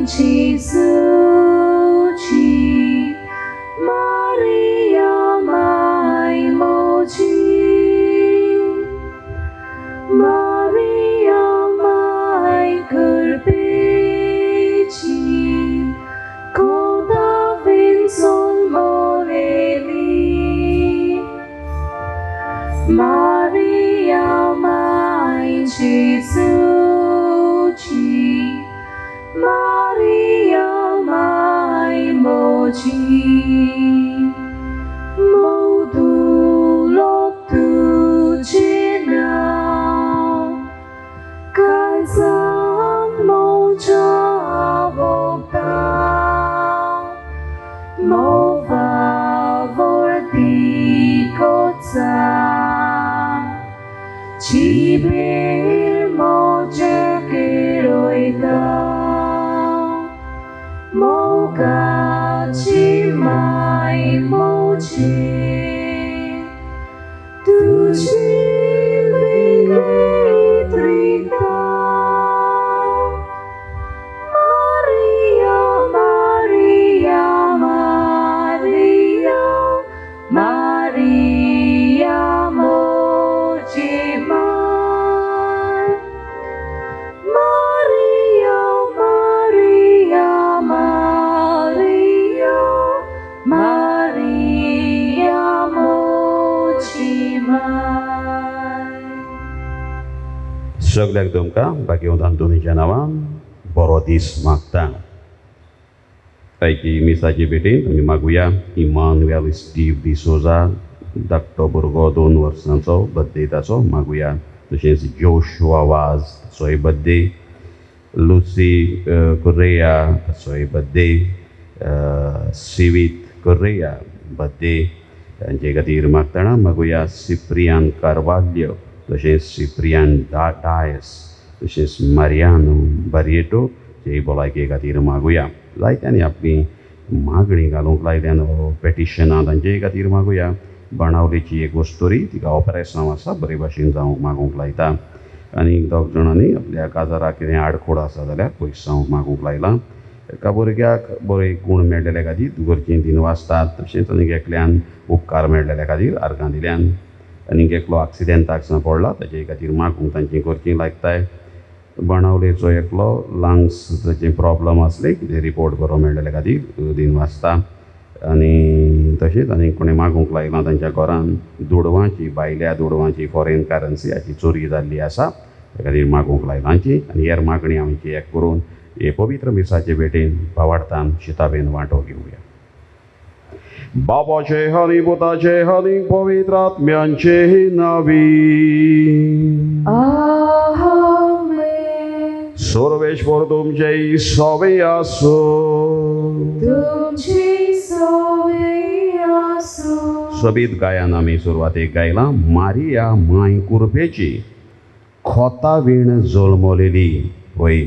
Jesuci, Maria mai moci, Maria mai cârpeci, Coda vinson moreli, Maria mai Jesuci, Maria mai moci, modulok tu cina, kaisang mo javokta, mo favor di kotsa, cibir mo jakiroita. Moga mai mochi, tu trita. Maria, Maria, Maria, Maria mochi mai. Maria, Maria, Maria, Maria mochi mai. सगळ्याक तुमकां भाग्यवंतान दोनीच्या नांवान बरो दीस मागता. पैकी मिसाची भेटीन आमी मागुया Emmanuel Steve D'Souza धाकटो भुरगो 2 वर्सांचो बर्थडे ताचो मागुया. तशेंच जोशुआ वाज ताचोय बर्थडे, लुसी कुर्रेया ताचोय बर्थडे, सिवीत कुर्रेया बर्थडे तांचे खातीर मागतना मागुया. सिप्रियान कार्वाल्यो, तशेंच सिप्रियान डायस, तशेंच मारियानो बारिएटो हे भलायके खातीर मागुया. जायत्यांनी आपली मागणी घालूंक लायल्यान पेटिशनां तांचे खातीर मागुया. बाणावलेची एक वस्तोरी तिका ऑपरेशन आसा बरे भाशेन जावंक मागूंक लायता. आनी 2 जाणांनी आपल्या काजाराक कितें आडखोड आसा जाल्यार पयस जावंक मागूंक लायलां. एका भुरग्याक बरे गूण मेळ्ळेल्या खातीर घरचीं दिन वाचतात. तशेंच आनीक एकल्यान उपकार मेळ्ळेल्या खातीर आर्गां दिल्यान. आनीक एकलो एक्सिडेंटाक पडला ताचे खातीर मागूंक तांची घरचीं लायताय. बाणावलेचो एकलो लंग्स ताचे प्रॉब्लम आसले कितें रिपोर्ट बरो मेळ्ळेल्या खातीर दिन वाचता. आनी तशेंच आनीक कोणें मागूंक लायलां तांच्या घरान दुडवांची भायल्या दुडवांची फॉरेन करन्सी हाची चोरी जाल्ली आसा त्या खातीर मागूंक लायलांची. आनी हेर मागणी आमची एक करून हे पवित्र मिसाचे भेटेन पावाडतान शिताबेन वांटो घेवया. बाबाचे आनी पुताचे आनी पवित्र आत्म्यांचे नांवी. Amen. सर्वेश्वर तुमचे सवे आसो. तुमची सवय आसो. सोबीत गायन आमी सुरवातेक गायलां. मारिया माय कुरपेची खोता वीण जल्मलेली. पळय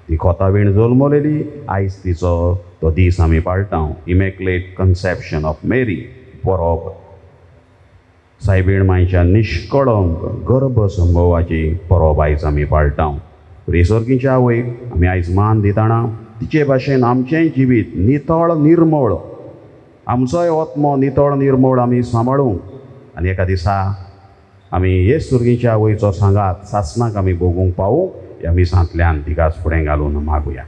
ती खोता वीण जल्मलेली. आयज तिचो तो दीस आमी पाळटां. इमॅक्युलेट कन्सेप्शन ऑफ मेरी परब. सायबीण मायच्या निश्कळंक गर्भ संभवाची परब आयज आमी पाळटां. रेसर्गीच्या आवयक आमी आयज मान दिताना तिचे भाशेन आमचें जिवीत नितळ निर्मळ, आमचोय आत्मो नितळ निर्मळ आमी सांबाळूंक आनी एका दिसा आमी हे सुर्गीच्या आवयचो सांगात सासणाक आमी भोगूंक पावूंक ह्या मिसांतल्यान तिकाच फुडें घालून मागुया.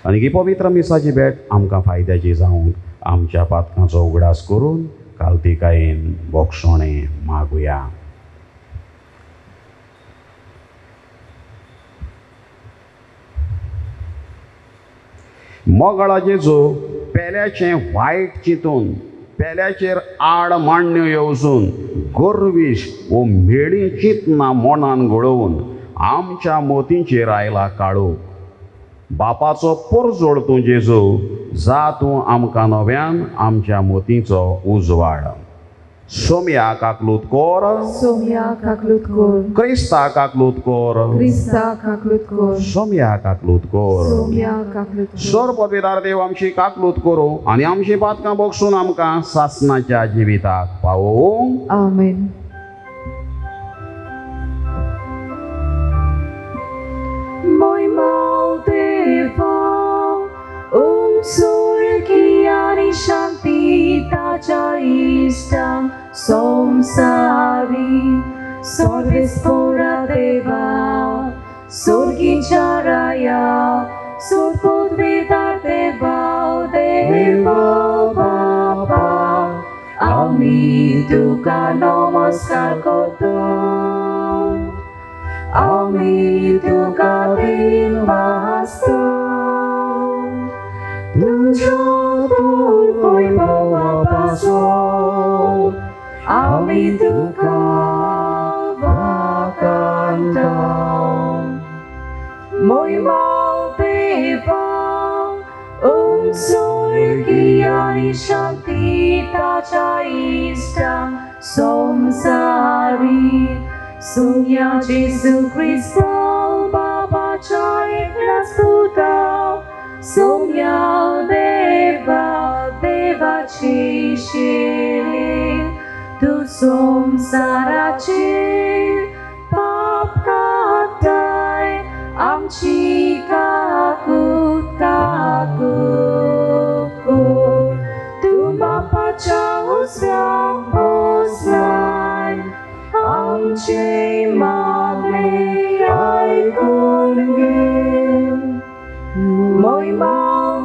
आनी ही पवित्र मिसाची भेट आमकां फायद्याची जावंक आमच्या पातकांचो उगडास करून कालतिकायेन बोगसोणें मागुया. मोगळा जेजू पेल्याचें वायट चिंतून पेल्याचेर आड मांडण्यो येवजून गोरवीश वो मेळी चिंतना मोनान घडोवन आमच्या मोतींचेर आयला काळोख. बापाचो परजोड तूं जेजू, जा तूं आमकां नव्यान आमच्या मोतींचो उजवाड. सोम्या काकलूत कोर, सोम्या काकलूत कोर, क्रिस्ता काकलूत कोर, क्रिस्ता काकलूत कोर, सोम्या काकलूत कोर. सोम्या काकलूत कोर. सोर पदवीदार देव आमची काकलूत करूं आनी आमची पातकां बोगसून आमकां सासणाच्या जिविताक पावोवंक. आमेन. Moi malte सुरकी आणि शांती ताच्या इष्टांक संसारी सर्वेस्परा देवा सुरकीच्या राया सुरपदवेदार देवा बापा आम्ही तुका नमस्कार करतो आम्ही तुका दिन वाचतो तुझ्या वैभवापासून आम्ही तुका वाकांता महिमा देवा सुरकी आणि शांती ताच्या इष्टांक संसारी सुन्या जेसू ख्रिस्त बाबाच्या एकला स्तुता सोम्या देवाची शेरे तू संसाराचे पाप काढताय आमची काकूत तू बापाच्या उजव्याक बसलाय आमचे मागणे ऐकून घे महिमा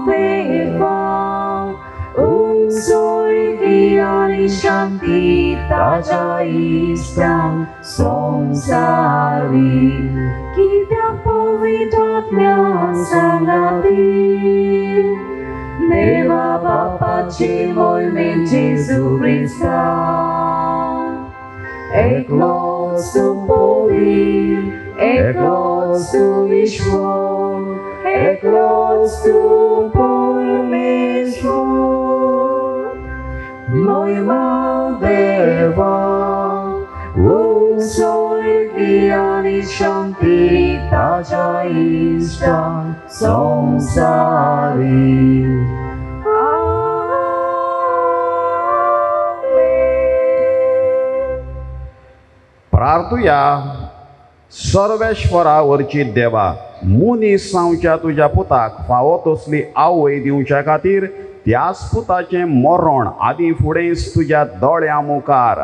देवा सुरकी आणि शांती ताच्या इष्टांक संसारी कित्याक पवित्र आत्म्या सांगाती देवा बापाची मोहिमेत जेजू ख्रिस्ता एकलोच तू पवित्र एकलोच तू ईश्वर एकलोच तू परमेश्वर महिमा देवा सुरकी आणि शांती ताच्या इष्टांक संसारी प्रार्थुया सर्वेश्वरा वरची देवा मुनीस सावच्या तुझ्या पुताक फावो तसली आवय दिवच्या खातीर त्याच पुताचें मरण आदी फुडेंच तुज्या दोळ्या मुखार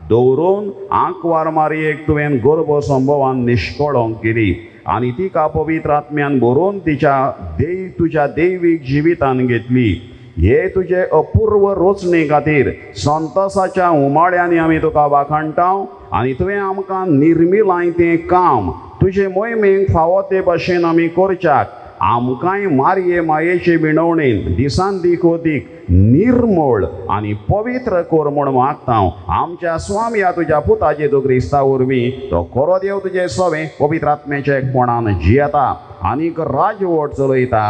दवरून आंकवार मारयेक तुवें गर्भ संभवान निश्कळोंक केली आनी तिका पवित्र आत्म्यान भरून तुज्या दैवीक जिवितान घेतली हे तुजे अपूर्व रोचणे खातीर संतोसाच्या उमाळ्यांनी आमी तुका वाखाणटाव आनी तुवें आमकां निर्मिलाय तें काम तुजे मोहिमेक फावो ते भाशेन आमी करच्याक आमकांय मारये मायेचे विणवणेन दिसान दीक अदीक निर्मळ आनी पवित्र कर म्हूण मागता आमच्या स्वाम्या तुज्या पुता जेजू क्रिस्ता वरवीं तो खरो देव तुजे सवें पवित्र आत्म्याच्या एकपणान जियेता आनीक राजवट चलयता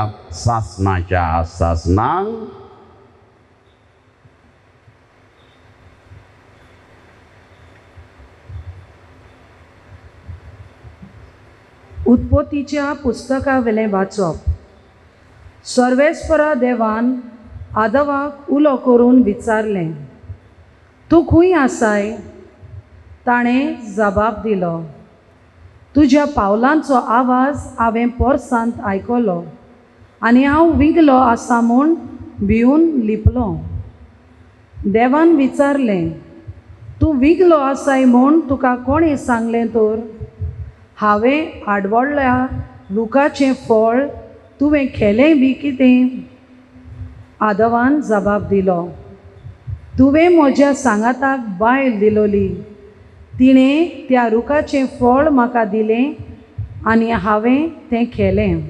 सासणाच्या सासणांक उत्पत्तीच्या पुस्तका वेलें वाचप सर्वेस्परा देवान आदवाक उलो करून विचारलें तूं खंय आसाय ताणें जबाब दिलो तुज्या पावलांचो आवाज हांवें पोरसांत आयकलो आनी हांव विंगलो आसा म्हूण भिवून लिपलो देवान विचारलें तूं विंगलो आसाय म्हूण तुका कोणें सांगलें तर हांवें आडवळ्ळ्या रुखाचें फळ तुवें खेलें बी कितें आदवान जबाब दिलो तुवें म्हज्या सांगाताक बायल दिलोली तिणें त्या रुखाचें फळ म्हाका दिलें आनी हांवें तें खेलें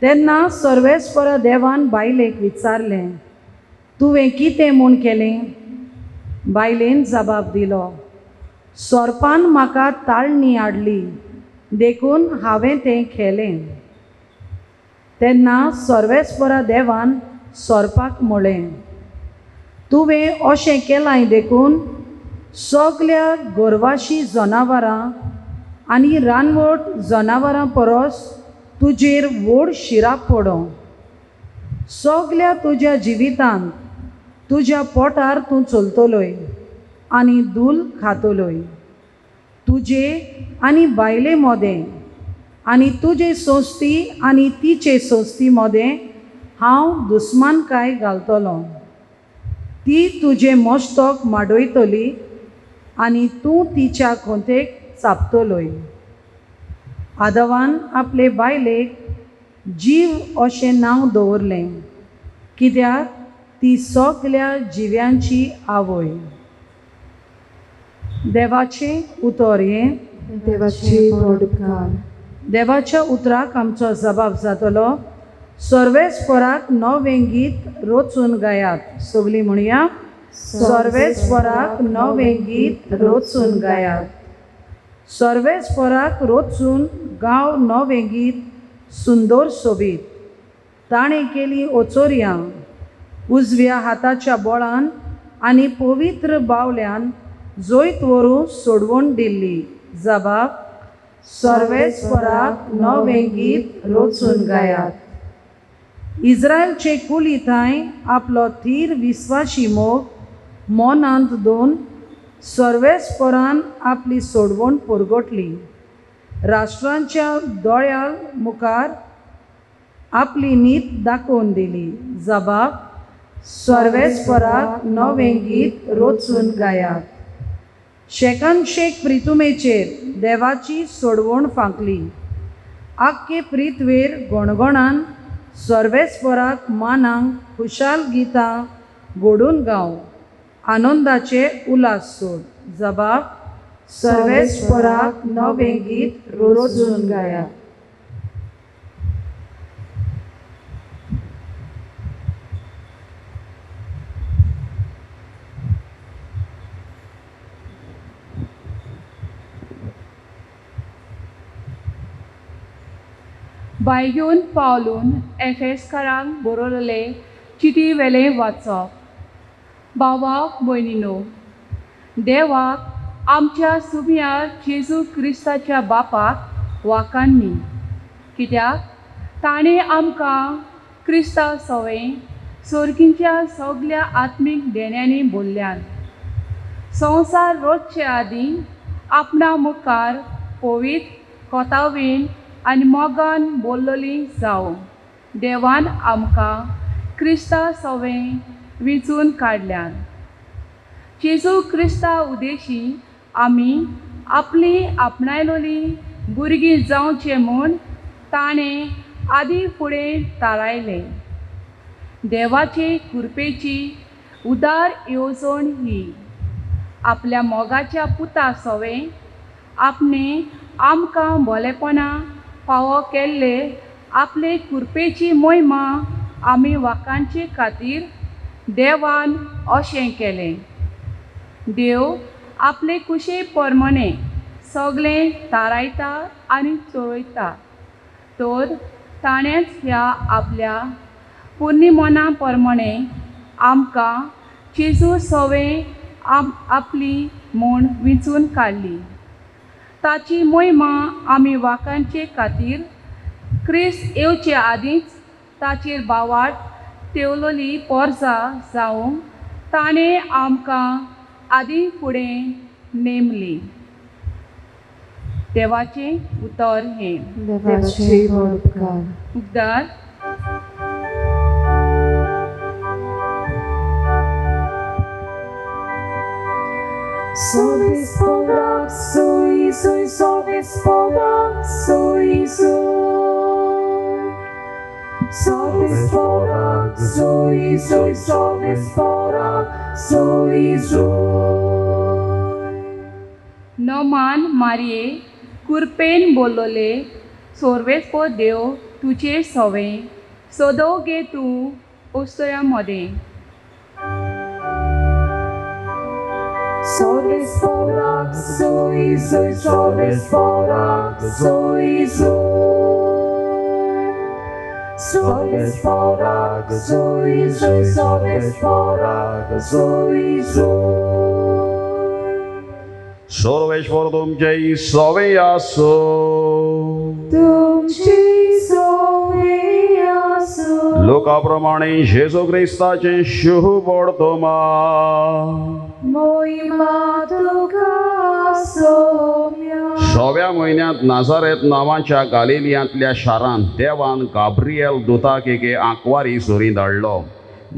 तेन्ना सर्वेस्परा देवान बायलेक विचारलें तुवें कितें म्हूण केलें बायलेन जबाब दिलो सोरपान म्हाका ताळणी हाडली देखून हांवें तें खेलें तेन्ना सर्वेस्परा देवान सोरपाक म्हळें तुवें अशें केलां देखून सगल्या गोरवाशी जनावरां आनी रानवट जनावरां परस तुजेर व्हड शिराप पडो सगल्या तुज्या जिवितांत तुज्या पोटार तूं चलतलोय आनी दूल खातलोय तुजे आनी बायले मोदें आनी तुजे सोस्ती आनी तिचे सोस्ती मोदें हांव दुस्मानकाय घालतलों. ती तुजें मस्तक माडयतली आनी तूं तिच्या खोंतेक चापतलोय. आदवान आपले बायलेक जीव अशें नांव दवरलें, कित्याक ती सगल्या जिव्यांची आवय. देवाचें उतर हें. देवाची बडकाय. देवाच्या उतराक आमचो जबाब जातलो, सर्वेस्पराक नवें गीत रोचून गायात. सगळीं म्हणया, सर्वेस्पराक नवें गीत रोचून गायात. सर्वेस्पराक रोचून गांव नवें गीत सुंदर सोबीत. ताणें केली ओचोरयां उजव्या हाताच्या बोळान आनी पवित्र बावल्यान जोयत व्हरूं सोडवण दिल्ली. जबाब, सर्वेस्पराक नवें गीत रोचून गायात. इस्रायलचे कुलीताय आपलो थीर विस्वाशी मोग मोनांत दोन सर्वेस्परान आपली सोडवण परगटली. राष्ट्रांच्या दोळ्या मुखार आपली नीत दाखोवन दिली. जबाब, सर्वेस्पराक नवें गीत रोचून गायात. शेकानशेक प्रितुमेचेर देवाची सोडवण फांकली. आख्खे प्रिथ्वेर गोणगोणान सर्वेस्पराक मानांक खुशाल गितां घोडून गाव. आनंदाचे उलास सोड. जबाब, सर्वेस्पराक नवें गीत रोचून गायात. बायग्यून पावलून एफेसकारांक बरोवलेले चिटी वेलें वाचप. भावाक भयणीनो, देवाक आमच्या सुमयार जेजू क्रिस्ताच्या बापाक वाखाणनी, कित्याक ताणें आमकां क्रिस्ताव सवें सर्गींच्या सगल्या आत्मीक देण्यांनी भरल्यान. संवसार रचचे आदीं आपणा मुखार पवित्र, कोतावेन आनी मोगान बोल्लोली जावं देवान आमकां क्रिस्ता सवें विचून काडल्यान. जेजू क्रिस्ता उदेशी आमी आपली आपणायलोली भुरगीं जावचें म्हूण ताणें आदीं फुडें थारायलें. देवाचे कृपेची उदार येवजण ही आपल्या मोगाच्या पुता सवें आपणें आमकां भलेपणा फावो केल्ले आपले कृपेची महिमा आमी वाखाणचे खातीर देवान अशें केलें. देव आपले कुशे परमणे सगळें थारायता आनी चोळयता, तर ताणेंच ह्या आपल्या पुर्णिमना परमणे आमकां जेजू सवें आपली म्हूण विचून काडली. ताची महिमा आमी वाखाणचे खातीर क्रिस्त येवचे आदींच ताचेर बावाट तेवलोली पोरसां जावंक ताणें आमकां आदीं फुडें नेमली. देवाचें उतर हें. देवाची बडकाय. उद्गार. Sobiespodak, sój, sój, sobiespodak, sój, sój. Sobiespodak, sój, sój, sobiespodak, sój, sój. नमान मारये कुरपेन बोलोले सोर्वेस्पो देव तुझे सवें सोदो गे तूं ओस्तोया मदें. Sobiespodak, sój, sój, sobiespodak, sój, sój. Sobiespodak, sój, sój, sobiespodak, sój, sój. Sarveshwar तुमचे सवे आसो. तुमची सवय आसूं. लोकाप्रमाणे जेजू क्रिस्ताचे शुभ वर्तमान महिमा तुका सोम्या. 6व्या म्हयन्यांत नाझारेत नांवाच्या गालिलियांतल्या शारांत देवान गाब्रिएल दुताक एके आंकवारी सोरी धाडलो.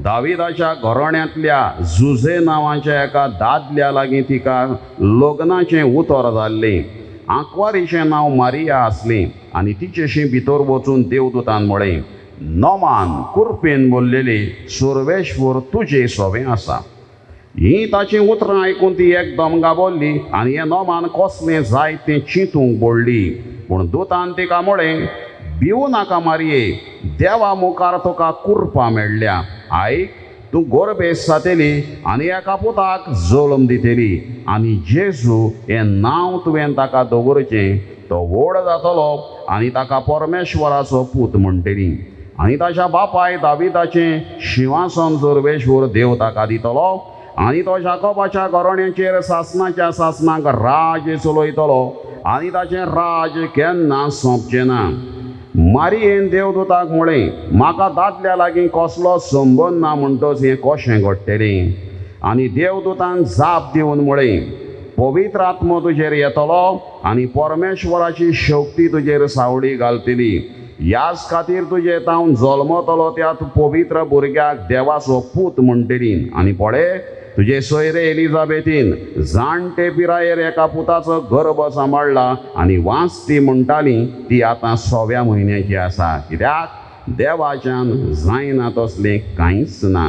दाविदाच्या घराण्यांतल्या जुझे नांवाच्या एका दादल्या लागीं तिका लग्नाचें उतर जाल्लें. आंकवारीचें नांव मारिया आसलें आनी तिचेशी भितर वचून देवदूतान म्हळें, नोमान कुरपेन बोल्लेले सर्वेश्वर तुजें सोबें आसा. ही ताची उतरां आयकून ती एकदम गाबोल्ली आनी हें नोमान कसलें जाय तें चिंतूंक बोडली. पूण दुतान तिका म्हळें, भिवू नाका मारये, देवा मुखार तुका कुरपां मेळ्ळ्या. आयक, तूं गोरबेस जातली आनी एका पुताक जल्म दितली आनी जेजू हें नांव तुवें ताका दवरचें. तो व्हड जातलो आनी ताका परमेश्वराचो पूत म्हणटली. आनी ताच्या बापाय दाविदाचें शिंवासन सर्वेश्वर देव ताका दितलो आनी तो जाकोबाच्या घराण्याचेर सासणाच्या सासणाक राज चलयतलो आनी ताचें राज केन्ना सोंपचें ना. मारियेन देवदूताक म्हळें, म्हाका दादल्या लागीं कसलो संबंद ना म्हणटच हें कशें घडटलें. आनी देवदूतान जाप दिवन म्हळें, पवित्र आत्मो तुजेर येतलो आनी परमेश्वराची शक्ती तुजेर सावळी घालतली. ह्याच खातीर तुजें तावन जल्मतलो त्या पवित्र भुरग्याक देवाचो पूत म्हणटली. आनी पळय, तुजे सोयरे एलिझाबेथीन जाणटे पिरायेर एका पुताचो गर्भ सांबाळला आनी वाचती म्हणटाली ती आतां 6व्या म्हयन्याची आसा, कित्याक देवाच्यान जायना तसलें कांयच ना.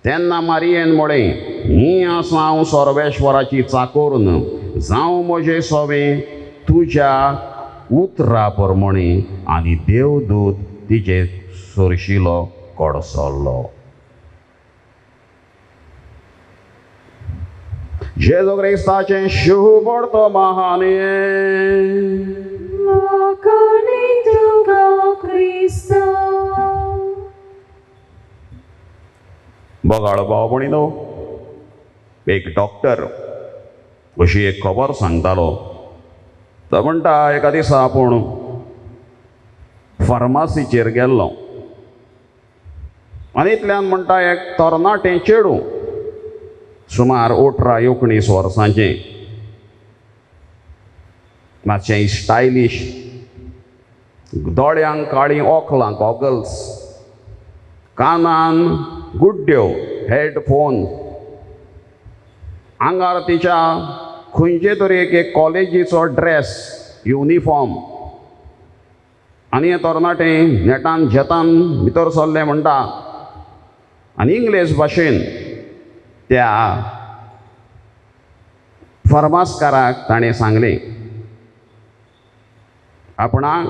तेन्ना मारियेन म्हळें, ही आसा हांव सर्वेश्वराची चाकोर्ण, जावं म्हजें सोबें तुज्या उतरा प्रमाणे. आनी देवदूत तिचे सुरशिलो कडसरलो. जेजू क्रिस्ताचें शुभ पडतो महान Makani tuka Krista. बगाळ भाव भयणीनो, एक डॉक्टर अशी एक खबर सांगतालो. तो म्हणटा, एका दिसा आपूण फार्मासीचेर गेल्लो आनी इतल्यान म्हणटा एक तरणाटें चेडूं सुमार 18-19 वर्सांचें, मातशें स्टायलिश, दोळ्यांक काळीं ओकलां गॉगल्स, कानान गुड्ड्यो, हेडफोन, आंगार तिच्या खंयचे तरी एक कॉलेजीचो ड्रेस, युनिफॉर्म. आनी हें तरणाटें नेटान जेतान भितर सरलें म्हणटा आनी इंग्लीश भाशेन त्या फार्मासकाराक ताणें सांगलें, आपणाक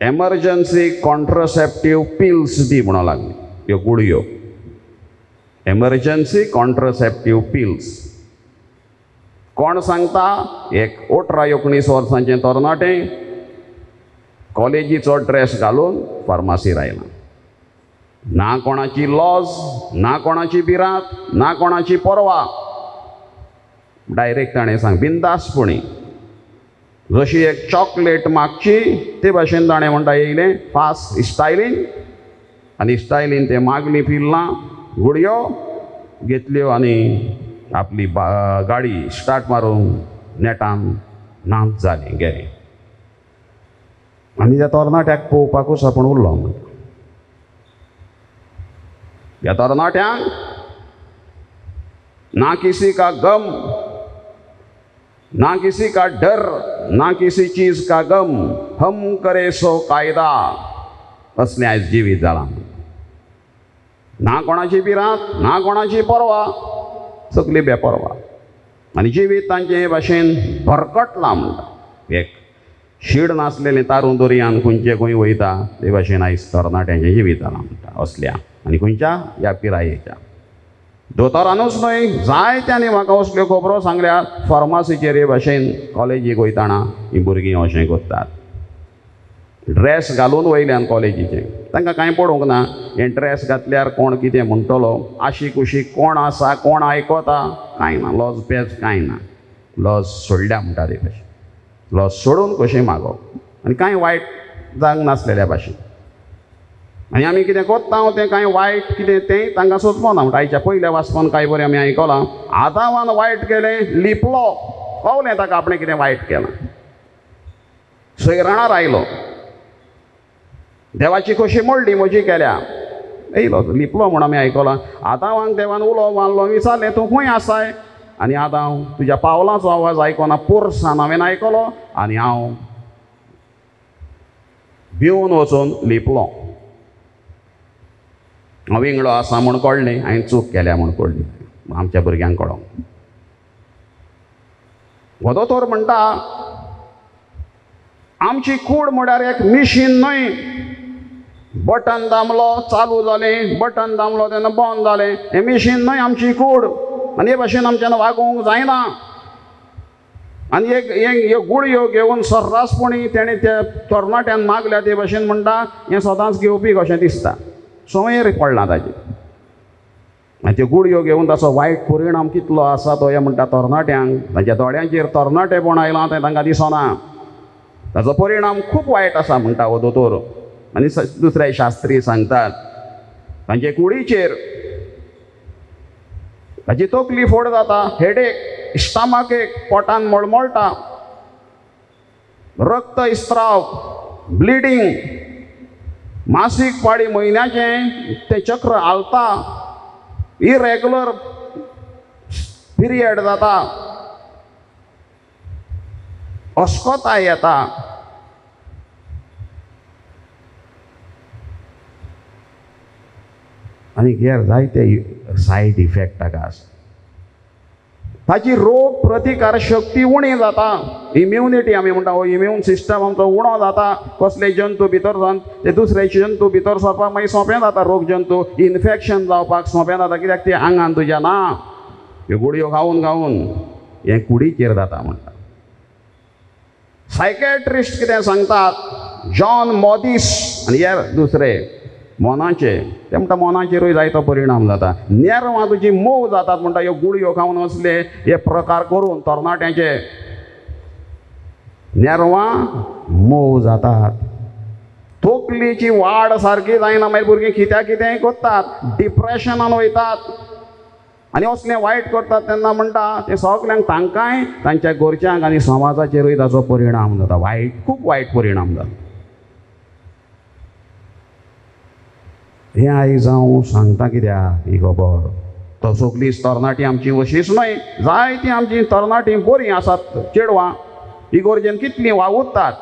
एमर्जन्सी कॉन्ट्रसेप्टीव पिल्स दी म्हणूं लागलें. ह्यो गुळयो, एमर्जन्सी कॉन्ट्रसेप्टीव पिल्स. कोण सांगता? एक 18-19 वर्सांचें तरणाटें कॉलेजीचो ड्रेस घालून फार्मासीर आयलां. ना कोणाची लॉज, ना कोणाची भिरांत, ना कोणाची परवा. डायरेक्ट ताणें सांग, बिंदासपणी, जशी एक चॉकलेट मागची ते भाशेन ताणें म्हणटा येयलें फास्ट स्टायलीन आनी स्टायलीन तें मागलीं पिल्लां, गुडयो घेतल्यो आनी आपली गाडी स्टार्ट मारून नेटान नाच जाली गेलें. आनी त्या तरणाट्याक पळोवपाकूच आपूण उरलो. ह्या तरणाट्यांक ना किसी का गम, ना किसी का डर, ना किसी चीज का गम, हम करे सो कायदा, असलें आयज जिवीत जालां. ना कोणाची भिरांत, ना कोणाची परवा, सगळी बेपरवा. आनी जिवीत तांचें हे भाशेन भरकटलां म्हणटा. एक शीड नासलेलें तारून दर्यान खंयचे खंय वयता ते भाशेन आयज तरणाट्यांचें जिवीत जालां म्हणटा. असल्या आनी खंयच्या ह्या पिरायेच्या. दोतोरानूच न्हय, जायत्यांनी म्हाका असल्यो खबरो सांगल्यात. फार्मासीचेर हे भाशेन कॉलेजीक वयताना हीं भुरगीं अशें करतात. ड्रेस घालून वयल्यान कॉलेजीचे, तांकां कांय पडूंक ना हें ड्रेस घातल्यार कोण कितें म्हणटलो, आशी कुशीक कोण आसा, कोण आयकता, कांय ना. लॉज पेज कांय ना. लॉज सोडल्या म्हणटा ते भाशेन. लॉज सोडून कशें मागप आनी कांय वायट जावंक नासलेल्या भाशेन. आनी आमी कितें कोत्ता तें कांय वायट कितें तें तांकां सोंसपना म्हणटा. आयच्या पयल्या वाचपान कांय बरें आमी आयकलां, आदामान वायट केलें लिपलो पावलें ताका आपणें कितें वायट केलां. सैराणार आयलो, देवाची कशी मोडली म्हजी केल्या, येयलो लिपलो म्हूण आमी आयकलां. आतां हांव देवान उलो मारलो, विचारलें तूं खंय आसाय, आनी आतां हांव तुज्या पावलांचो आवाज आयकना पोरसान हांवें आयकलो आनी हांव भिवून वचून लिपलो. हांव विंगडो आसा म्हूण कळ्ळें, हांवें चूक केल्या म्हूण कळ्ळी, आमच्या भुरग्यांक कळोंक. हो दोतोर म्हणटा आमची कूड म्हळ्यार एक मिशीन न्हय. बटन दामलो चालू जालें, बटन दामलो तेन्ना बंद जालें. हें मिशीन न्हय आमची कूड, आनी हे भाशेन आमच्यान वागोवंक जायना. आनी एक गुळयो घेवन सर्रासपणी तेणें त्या तरणाट्यान मागल्या ते भाशेन म्हणटा हें सदांच घेवपी कशें दिसता. संवयर पडला ताची. आनी त्यो गुळयो घेवन ताचो वायट परिणाम कितलो आसा तो हे म्हणटा तरणाट्यांक. ताच्या दोळ्यांचेर तरणाटेपण आयलां तें तांकां दिसना. ताचो परिणाम खूब वायट आसा म्हणटा हो दोतोर. आनी दुसरे शास्त्री सांगतात तांचे कुडीचेर ताची तकली फोड जाता, हेडेक, स्टमाकेक, पोटान मळमळटा, रक्त इस्त्राव, ब्लिडींग, मासीक पाळी म्हयन्याचें तें चक्र हालता, इरेग्युलर पिरियड जाता, अस्कोताय येता. आनी हेर जायते सायड इफेक्ट ताका आसा. ताची रोग प्रतिकार शक्ती उणी जाता. इम्युनिटी आमी म्हणटा, हो इम्यून सिस्टम आमचो उणो जाता. कसले जंतू भितर जावन ते दुसरे जंतू भितर सरपाक मागीर सोंपें जाता. रोग जंतू इन्फेक्शन जावपाक सोंपें जाता. कित्याक ते आंगान तुज्या ना, ह्यो गुडयो खावन खावन हें कुडीचेर जाता म्हणटा. सायकॅट्रिस्ट कितें सांगतात, जॉन मॉदिस आनी हे दुसरे मोनाचे, ते म्हणटा मोनाचेरूय जायतो परिणाम जाता. नेरवां तुजी मोव जातात म्हणटा ह्यो गुळयो खावन असले हे प्रकार करून तरणाट्याचे नेरवां मोव जातात. तकलीची वाड सारकी जायना, मागीर भुरगीं कितेंय करतात, डिप्रेशनान वयतात आनी असलें वायट करतात. तेन्ना म्हणटा ते सगल्यांक तांकांय तांच्या घरच्यांक आनी समाजाचेरूय ताचो परिणाम जाता. वायट, खूब वायट परिणाम जाता. हें आयज हांव सांगता कित्याक ही खबर. तो सगळींच तरणाटीं आमची अशीच न्हय, जायतीं आमची तरणाटीं बरीं आसात चेडवां. इगोर्जेन कितलीं वावुरतात,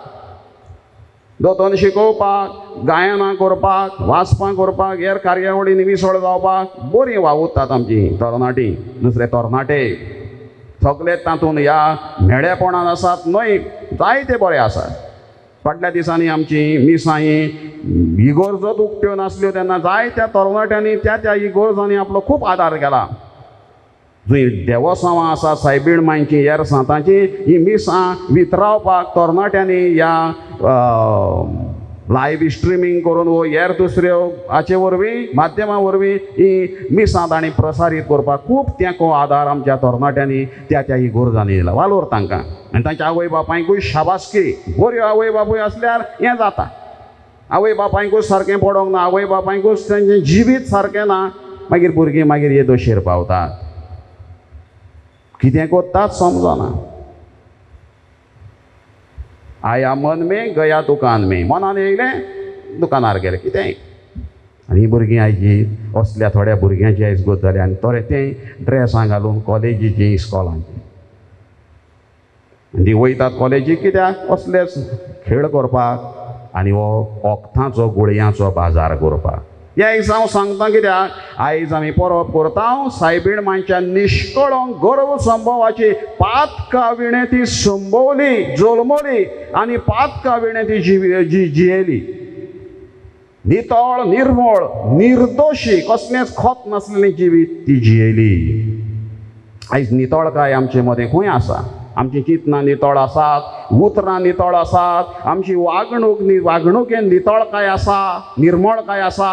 दोतोन शिकोवपाक, गायनां करपाक, वाचपां करपाक, हेर कार्यावळींनी विसळ जावपाक बरीं वावुरतात आमची तरणाटीं. दुसरे तरणाटे सगळेच तातूंत ह्या म्हेडेपणान आसात न्हय, जायते बरे आसात. फाटल्या दिसांनी आमची मिसांय इगोर्जो उक्त्यो नासल्यो तेन्ना जायत्या तरणाट्यांनी त्या इगोर्जांनी आपलो खूब आदार केला. जंय देवसांवां आसा, सायबीण मांयची, हेर सांतांची, ही मिसां वितरावपाक तरणाट्यांनी ह्या लायव्ह स्ट्रिमींग करून वो हेर दुसऱ्यो हाचे वरवीं माध्यमां वरवीं ही मिसां तांणी प्रसारीत करपाक खूब तेंको आदार आमच्या तरणाट्यांनी त्या इगोर्जांनी दिला. वालोर तांकां. आनी तांच्या आवय बापायकूय शाबासकी. बऱ्यो आवय बापूय आसल्यार हें जाता. आवय बापायकूच सारकें पडोंक ना, आवय बापायकूच तांचें जिवीत सारकें ना, मागीर भुरगीं मागीर हे दोशेर पावतात. कितें कोत्तात समजना. आया मन में गया दुकान में, मनान येयलें दुकानार गेलें कितेंय. आनी ही भुरगीं आयजी असल्या थोड्या भुरग्यांची आयज गत जाली. आनी थोडे तें ड्रेसां घालून कॉलेजीची, इस्कॉलांची, आनी ती वयतात कॉलेजीक कित्याक असलेच खेळ करपाक आनी हो वखदांचो गुळयांचो बाजार करपाक. ह्या हांव सांगता कित्याक आयज आमी परब करता सायबीण मांयच्या निश्कळोंक गर्व संभवाची पातका विणें ती संभोवली, जल्मली आनी पातका विणें ती जियेली. नितळ, निर्मळ, निर्दोशी, कसलेंच खत नासलेलें जिवीत ती जियेली. आयज नितळकाय आमचे मदें खंय आसा? आमची चिंतनां नितळ आसात, उतरां नितळ आसात, आमची वागणुकेन नितळकाय आसा, निर्मळकाय आसा.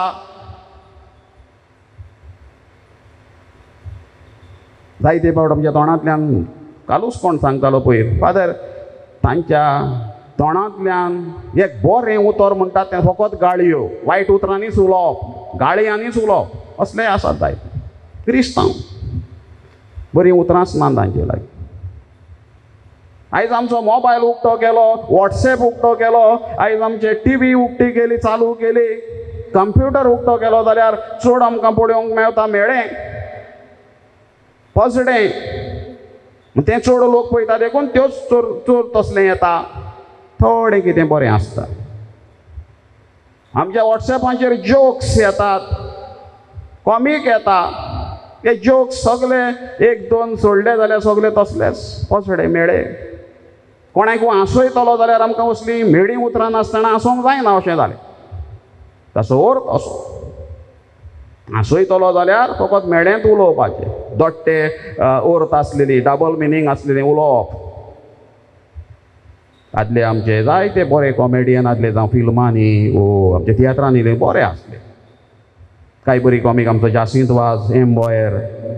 जायते फावट आमच्या तोंडांतल्यान कालूच कोण सांगतालो पयर, फादर तांच्या तोंडांतल्यान एक बरें उतर म्हणटात तें फकत गाळयो, वायट उतरांनीच उलोवप, गाळयांनीच उलोवप, असलें आसात जायते. क्रिस्तांव बरीं उतरांच ना तांचे लागीं. आयज आमचो मोबायल उक्तो केलो, व्हॉट्सॅप उक्तो केलो, आयज आमचे टीव्ही उक्ती केली, चालू केली, कंप्युटर उक्तो केलो जाल्यार चड आमकां पळोवंक मेळटा मेळ्ळें पसडें. तें चड लोक पळयता देखून त्योच चोर तसलें येता. थोडें कितें बरें आसता. आमच्या व्हॉट्सॅपाचेर जोक्स येतात, कॉमीक येता. ते जोक्स सगळे एक दोन सोडले जाल्यार सगळे तसलेच पसडे मेळे. कोणाक हांसयतलो जाल्यार आमकां असलीं मेळीं उतरां नासतना हांसोवंक जायना अशें जालें. ताचो अर्थ असो. हांसयतलो जाल्यार फकत मेळ्ळेंच उलोवपाचें, दोट्टे अर्थ आसलेली, डबल मिनींग आसलेलीं उलोवप. आदले आमचे जायते बरे कॉमेडियन आदले, जावं फिल्मांनी वो आमच्या तियात्रांनी बरे आसले. कांय बरी कॉमीक आमचो जासिंत वाज, एम्बॉयर,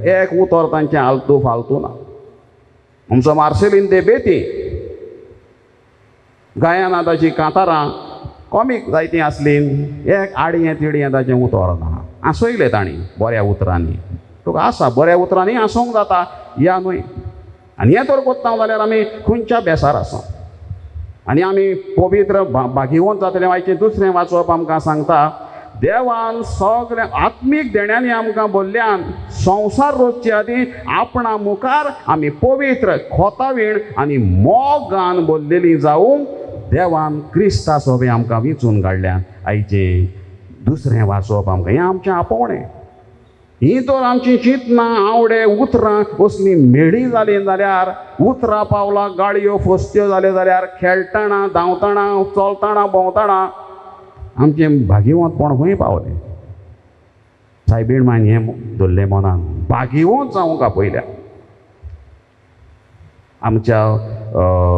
एक उतर तांचें आलतू फालतू ना. आमचो मार्सेलीन दे बेती, गायनाताची कांतारां, कॉमीक जायतीं आसलीं. एक आडयें तिडयें ताचें उतर ना. हांसयलें तांणी बऱ्या उतरांनी. तुका आसा बऱ्या उतरांनी हांसोवंक जाता, या न्हय. आनी हें तर कोत्ता जाल्यार आमी खंयच्या बेसार आसा. आनी आमी पवित्र भागिवंत जातलें आयचें दुसरें वाचप आमकां सांगता, देवान सगळ्या आत्मीक देण्यांनी आमकां भरल्यान संवसार रचचे आदी आपणा मुखार आमी पवित्र, खोतावीण आनी मोगान भरलेलीं जावंक देवान क्रिस्ता सोबे आमकां वेंचून काडल्यान. आयचें दुसरें वाचप आमकां हें आमचें आपोवणें. ही तर आमची चिंतना आवडे उतरां असलीं मेळी जालीं जाल्यार, उतरां पावला गाडयो फस्तयो जाल्यो जाल्यार, खेळटना धांवतना चलतना भोंवतना आमचें भागिवंतपण खंय पावलें. सायबीण मायन हें धरलें मनान, भागिवंत जावंक आपयल्या. आमच्या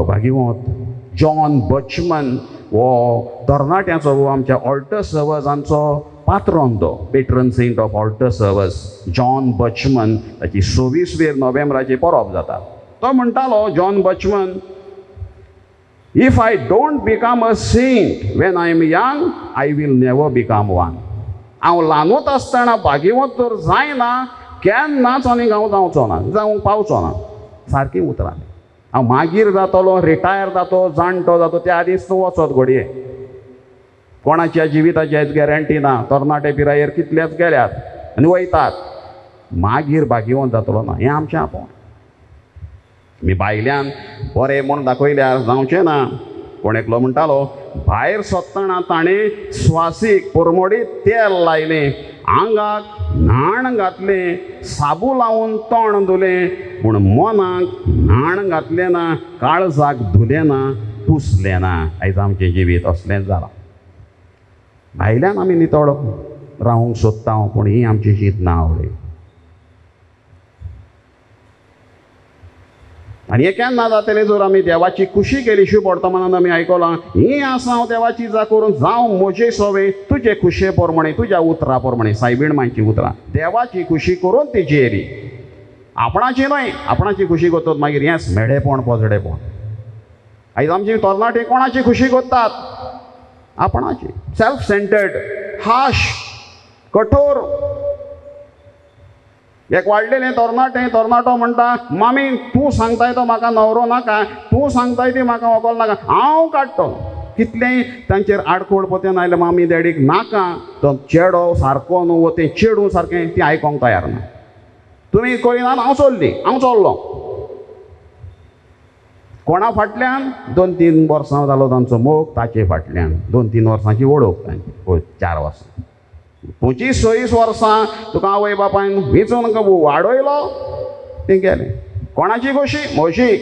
भागिवंत जॉन बचमन हो तरणाट्याचो, वो आमच्या ऑल्टर सर्वसांचो पात्रोन, तो patron saint of altar servers John Berchmans. ताची 26 नोव्हेंबराची परब जाता. तो म्हणटालो John Berchmans, if I don't become a saint when I am young, I will never become one. हांव ल्हानूच आसतना भागिवंत जर जायना केन्नाच आनीक हांव जावचो ना, जावंक पावचो ना. सारकी उतरां. हांव मागीर जातलो, रिटायर जातो, जाणटो जातो, त्या आदींच तूं वचत घडये. कोणाच्या जिविताची आयज गॅरंटी ना. तरणाटे पिरायेर कितलेच गेल्यात आनी वयतात, मागीर भागिवंत जातलो ना. हें आमचें आपोवण. मी बायल्यान बरें म्हूण दाखयल्यार जावचें ना. कोण एकलो म्हणटालो, भायर सरतना ताणें स्वासीक परमडीत तेल लायलें, आंगाक न्हाण घातलें, साबू लावून तोंड धुलें, पूण मनाक न्हाण घातलें ना, काळजाक धुलें ना, पुसलें ना. आयज आमचें जिवीत असलेंच जालां. भायल्यान आमी नितळ रावंक सोदता, पूण ही आमची चिंतना आवडे. आनी हें केन्ना जातलें जर आमी देवाची खुशी केली. शुभ वर्तमानान आमी आयकलां, ही आसा हांव देवाची जा करून जावं म्हजे सवे तुजे खुशे प्रमाणे, तुज्या उतरा प्रमाणे. सायबीण मांयची उतरां देवाची खुशी करून तेजी येयली, आपणाची न्हय. आपणाची खुशी करतात मागीर हेंच मेडेपण पजडेपण. आयज आमची तरणाटी कोणाची खुशी करतात? आपणाची. सेल्फ सेंटर्ड, हाश, कठोर. एक वाडलेलें तरणाटो म्हणटा, मामी तूं सांगताय तो म्हाका न्हवरो नाका, तूं सांगताय ती म्हाका व्हंकल नाका, हांव काडटलो. कितलेंय तांचेर आडखोड पोतें आयलें, मामी डॅडीक नाका. तो चेडो सारको न्हू, तें चेडूं सारकें ती आयकोंक तयार ना. तुमी करिनात, हांव चल्लों. कोणा फाटल्यान 2-3 वर्सां जालो तांचो मोग, ताचे फाटल्यान 2-3 वर्सांची वळख तांची, 4 वर्सां. 25-26 वर्सां तुका आवय बापायन वेंचून वाडयलो, तें गेलें. कोणाची खोशी? म्हशी.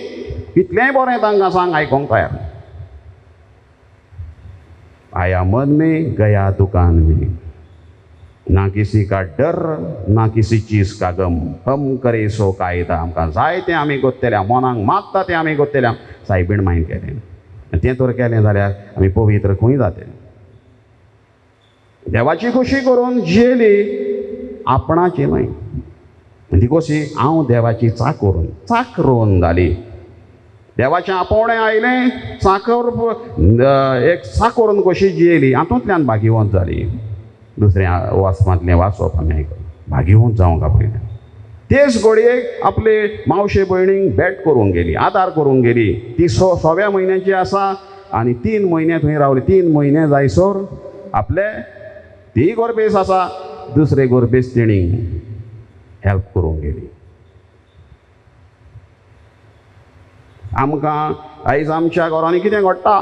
कितलेंय बरें तांकां सांग, आयकोंक तयार. आया मन में गया दुकान में, ना किसी का डर ना किसी चीज का गम, हम करे सो कायदा. आमकां जाय तें आमी करतल्या, मनाक मागता तें आमी करतल्या. सायबीण मायन केलें. तें तर केलें जाल्यार आमी पवित्र खंय जातलें. देवाची खुशी करून जियेली, आपणाची न्हय. ती कशी? हांव देवाची चाकरून जाली. देवाचें आपोवणें आयलें, एक चाकरून कशी जियेली, हातूंतल्यान भागिवंत जाली. दुसऱ्या वाचपांतलें वाचप आमी आयकलां. भागिवंत जावंक आपयलें. तेच घडयेक आपले मावशे भयणींक भेट करूंक गेली, आदार करूंक गेली. ती 6व्या म्हयन्याची आसा आनी 3 म्हयने थंय रावली. 3 म्हयने जायसर आपले ती गोरबेस आसा, दुसरे गोरबेस तेणी हेल्प करूंक गेली. आमकां आयज आमच्या घरांनी कितें घडटा,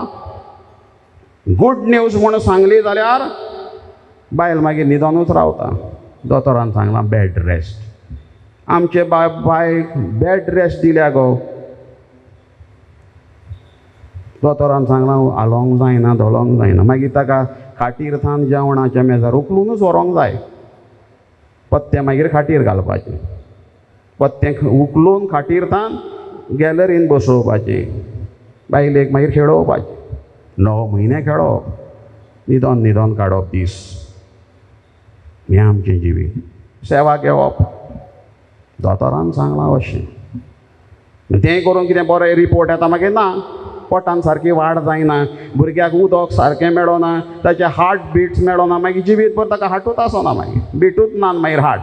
गूड न्यूज म्हूण सांगली जाल्यार बायल मागीर न्हिदोनूच रावता. दोतोरान सांगलां बेड रेस्ट. आमचे बायक बेड रेस्ट दिल्या गो. दोतोरान सांगलां हालोंक जायना, धोलोंक जायना. मागीर ताका खाटीर थान जेवणाच्या मेजार उखलूनच व्हरोंक जाय. पत्तें मागीर खाटीर घालपाचें, पत्तें उखलून खाटीर थान गॅलरीन बसोवपाचें, बायलेक मागीर खेळोवपाचें. 9 म्हयने खेळप, न्हिदोन काडप दीस. हें आमचें जिवीत. सेवा घेवप. दोतोरान सांगलां अशें. तें करून कितें बरें रिपोर्ट येता मागीर ना, पोटान सारकी वाड जायना, भुरग्याक उदक सारकें मेळना, ताचे हार्ट बिट्स मेळना, मागीर जिवीतभर ताका हार्टूच आसना, मागीर बिटूच ना मागीर हार्ट.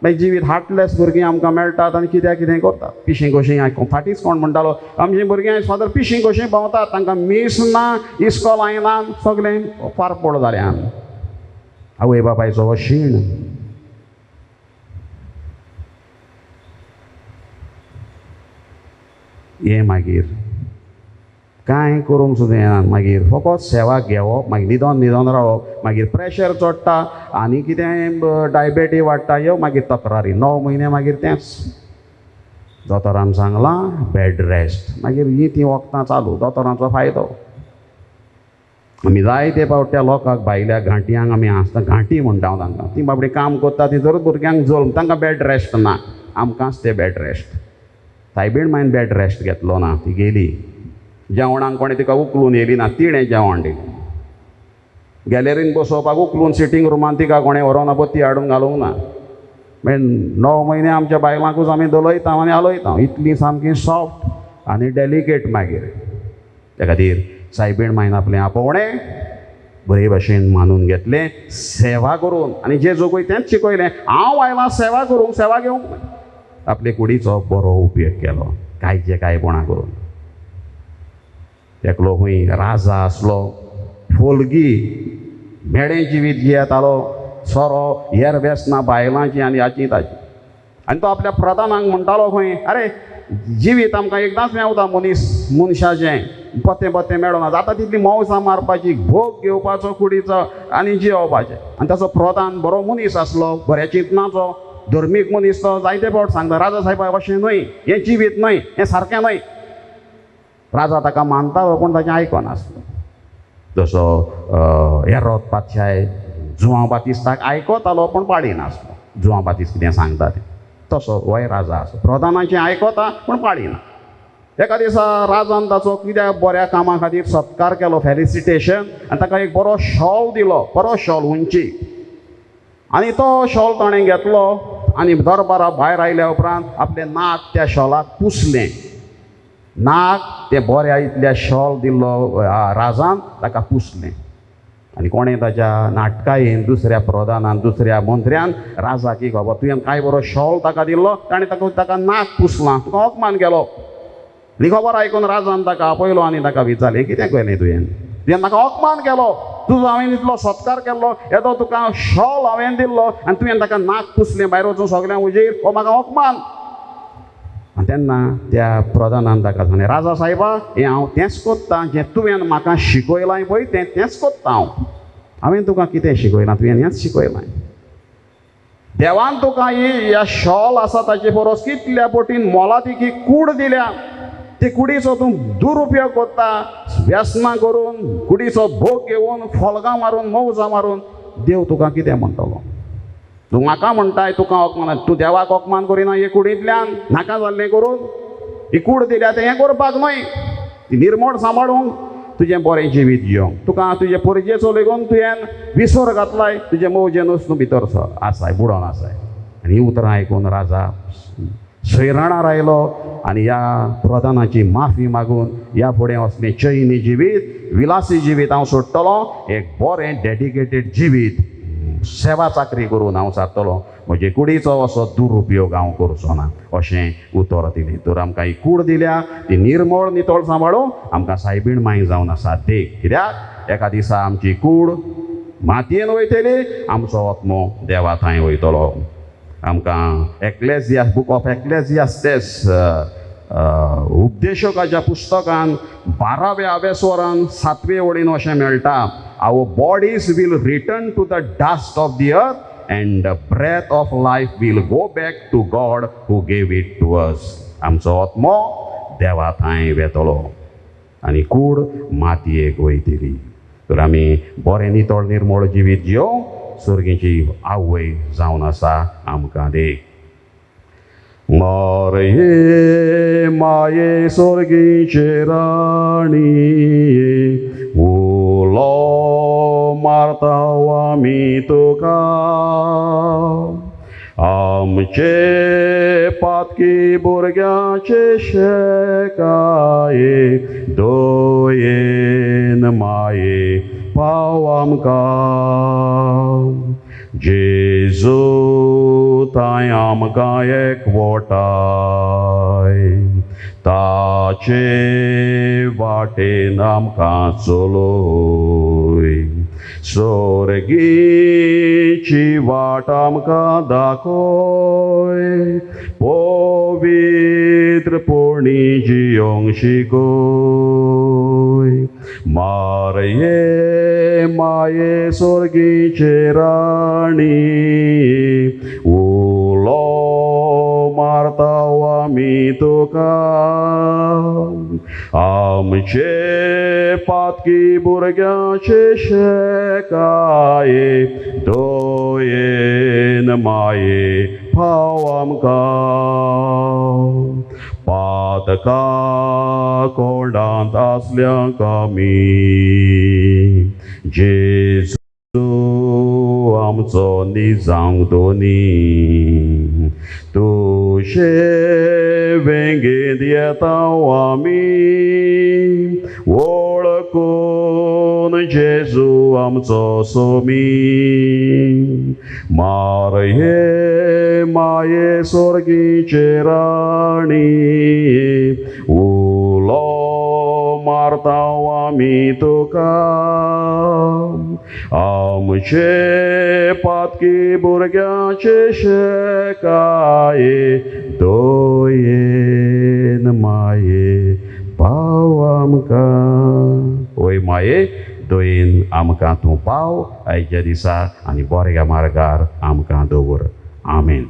मागीर जिवीत हार्टलेस भुरगीं आमकां मेळटात आनी कित्याक कितें करतात. पिशीं कशीं आयकूंक फाटींच कोण म्हणटालो आमचीं भुरगीं आयज फादर पिशीं कशीं भोंवतात, तांकां मीस ना, इस्कॉल आयना, सगळें फारपड जाल्यान. आवय बापायचो हो शीण. हें मागीर कांय करूंक सुद्दां येना. मागीर फकत सेवा घेवप, मागीर न्हिदोन रावप, मागीर प्रेशर चडटा आनी कितें डायबेटी वाडटा, ह्यो मागीर तक्रारी. 9 म्हयने मागीर तेंच. दोतोरान सांगलां बेड रेस्ट. मागीर हीं वखदां चालू. दोतोरांचो फायदो. आमी जायते फावट त्या लोकांक भायल्या घांटयांक आमी आसता, घांटी म्हणटा हांव तांकां. ती बाबडी काम करता ती जरूच भुरग्यांक जल्म, तांकां बेड रेस्ट ना. आमकांच ते बेड रेस्ट. सायबीण मायन बेड रेस्ट घेतलो ना. ती गेली जेवणाक, कोणें तिका उखलून येयली ना, तिणें जेवण दिलें. गॅलरीन बसोवपाक उखलून सिटींग रुमान तिका कोणें व्हरोना, बत्ती हाडून घालूंक ना. मागीर 9 म्हयने आमच्या बायलांकूच आमी दलयता आनी आलयता. इतली सामकी सॉफ्ट आनी डेलिकेट. मागीर त्या खातीर सायबीण मायन आपलें आपोवणें बरे भशेन मानून घेतलें, सेवा करून. आनी जे जोगूय तेंच शिकयलें, हांव आयलां सेवा करूंक, सेवा घेवंक न्हय. आपले कुडीचो बरो उपयोग केलो, कांयचे कांयपणां करून. एकलो खंय राजा आसलो, फोलगी भेडें जिवीत जियेतालो, सोरो हेर वेसनां बायलांची आनी हाची ताची. आनी तो आपल्या प्रधानांक म्हणटालो खंय, अरे जिवीत आमकां एकदांच मेवता, मनशाचें पत्तें मेळना, जाता तितली मौसां मारपाची, भोग घेवपाचो कुडीचो आनी जियोवपाचें. आनी ताचो प्रधान बरो मनीस आसलो, बऱ्या चिंतनाचो, धर्मीक मनीस. तो जायते फावट सांगता, राजा साहेबा अशें न्हय, हें जिवीत न्हय, हें सारकें न्हय. राजा ताका मानतालो पूण ताचें आयकनासलो. जसो हेरोद पातशाय जुवांव बातिस्ताक आयकतालो पूण पाडिनासलो. जुवांव बातिस्त कितें सांगता तें तसो होय राजा आसा, प्रधानाचें आयकता पूण पाडिना. एका दिसा राजान ताचो कित्याक बऱ्या कामा खातीर सत्कार केलो, फेलिसिटेशन, आनी ताका एक बरो शॉल दिलो, बरो शॉल उंची. आनी तो शॉल ताणें घेतलो आनी दरबारा भायर आयल्या उपरांत आपलें नाक त्या शॉलाक पुसलें. नाक तें बऱ्या इतल्या शॉल दिल्लो राजान ताका पुसलें. आनी कोणें ताच्या नाटकायेन दुसऱ्या प्रधानान, दुसऱ्या मंत्र्यान राजाक की खबर, तुवें काय बरो शॉल ताका दिल्लो, ताणें ताका नाक पुसलां, तुका अपमान केलो. ही खबर आयकून राजान ताका आपयलो आनी ताका विचारलें, कितें केलें तुवें म्हाका अपमान केलो, तुजो हांवें इतलो सत्कार केल्लो, येदो तुका शॉल हांवें दिल्लो आनी तुवें ताका नाक पुसलें, भायर वचून सगळ्यांक उजेर, हो म्हाका अपमान. आनी तेन्ना त्या प्रधानान ताका सांगलें, राजा साहेबा, हें हांव तेंच कोत्तां, जें तुवें म्हाका शिकयलां पळय तेंच कोत्तां हांवें तुका कितें शिकयलां, तुवें हेंच शिकयलां. देवान तुका ह्या शॉल आसा ताचे परस कितल्या पटीन मोलादिकी कूड दिल्या. ते कुडीचो तूं दुरुपयोग कोत्ता, व्यसनां करून, कुडीचो भोग घेवन, फलगां मारून, मौजां मारून. देव तुका कितें म्हणटलो? तूं म्हाका म्हणटाय तुका अपमान, तूं देवाक अपमान करिना हे कुडींतल्यान, नाका जाल्लें करून. ही कूड दिल्या तें हें करपाक न्हय, ती निर्मळ सांबाळूंक, तुजें बरें जिवीत जियोंक. तुका तुजे परजेचो लेगून तुवें विसर घातलाय, तुजे मौजेनूच तूं भितर आसाय, बुडोन आसाय. आनी ही उतरां आयकून राजा सैराणार आयलो आनी ह्या प्रधानाची माफी मागून ह्या फुडें असलें चैनी जिवीत, विलासी जिवीत हांव सोडटलों, एक बरें डेडिकेटेड जिवीत सेवा चाकरी करून हांव सारतलो म्हजे कुडीचो असो दुरुपयोग हांव करचो ना अशें उतर दिलें. तर आमकां ही कूड दिल्या ती निर्मळ नितळ सांबाळून आमकां सायबीण माय जावन आसा देख. कित्याक एका दिसा आमची कूड मातयेन वयतली, आमचो आत्मो देवा थंय वयतलो. आमकां एक्लेसिया बूक ऑफ एक्लेसियास्टेस उपदेशकाच्या पुस्तकान 12व्या अवेस्वरान 7वे वडीन अशें मेळटा, our bodies will return to the dust of the earth and the breath of life will go back to God who gave it to us. आमचो आत्मो देवा थंय वेतलो आनी कूड मातयेक वयतली. तर आमी बरें नितळ निर्मळ जिवीत जिवोव सुर्गेची आवय जावन आसा आमकां देख. मारये माये सुर्गेचे राणी उलो मारताव आमी तुका, आमचे पातकी भुरग्याचे शेकाये दोयेन माये पाव आमकां. जेजू थंय आमकां एकवटाय ताचे वाटेन आमकां चलोय. स्वर्गीची वाट आमकां दाखोय, पवित्रपणी जियोंक शिकोय. मारये माये स्वर्गीचे राणी उलो मारताव आमी तुका, आमचे पातकी भुरग्याचे शेकाये दोयेन माये पाव आमकां. पातका कोंडांत आसल्यांक आमी जेजू आमचो निजांव दोनी, तुजे वेंगेंत येताव आमी वळखून जेजू आमचो सोमी. मारये माये स्वर्गीचे राणी उलो मारताव आमी तुका, आमचे पातकी भुरग्याचे शेकाये दोयेन माये पाव आमकां. ओय माये दोयेन आमकां तूं पाव आयच्या दिसा आनी बऱ्या मार्गार आमकां दवर. आमेन.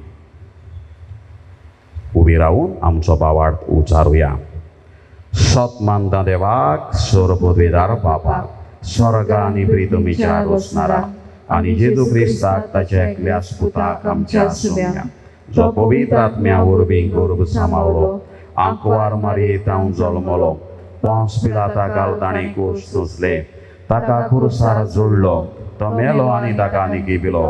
उबी रावून आमचो भावार्थ उचारुया. सत मानता देवाक, सर्वपदवेदार बापाक, स्वर्ग आनी प्रितुमीच्या रोसणारा आनी जेजू क्रिस्ताक ताच्या एकल्या पुताक आमच्या सोम्या, जो पवित्र आत्म्या वरवीं गर्भ सांबाळलो, आंकवार मारयेंतावन जल्मलो, पोंस पिलाता घालताणी कूस टोचले, ताका खुर्सार जोडलो, तो मेलो आनी ताका निगिबिलो,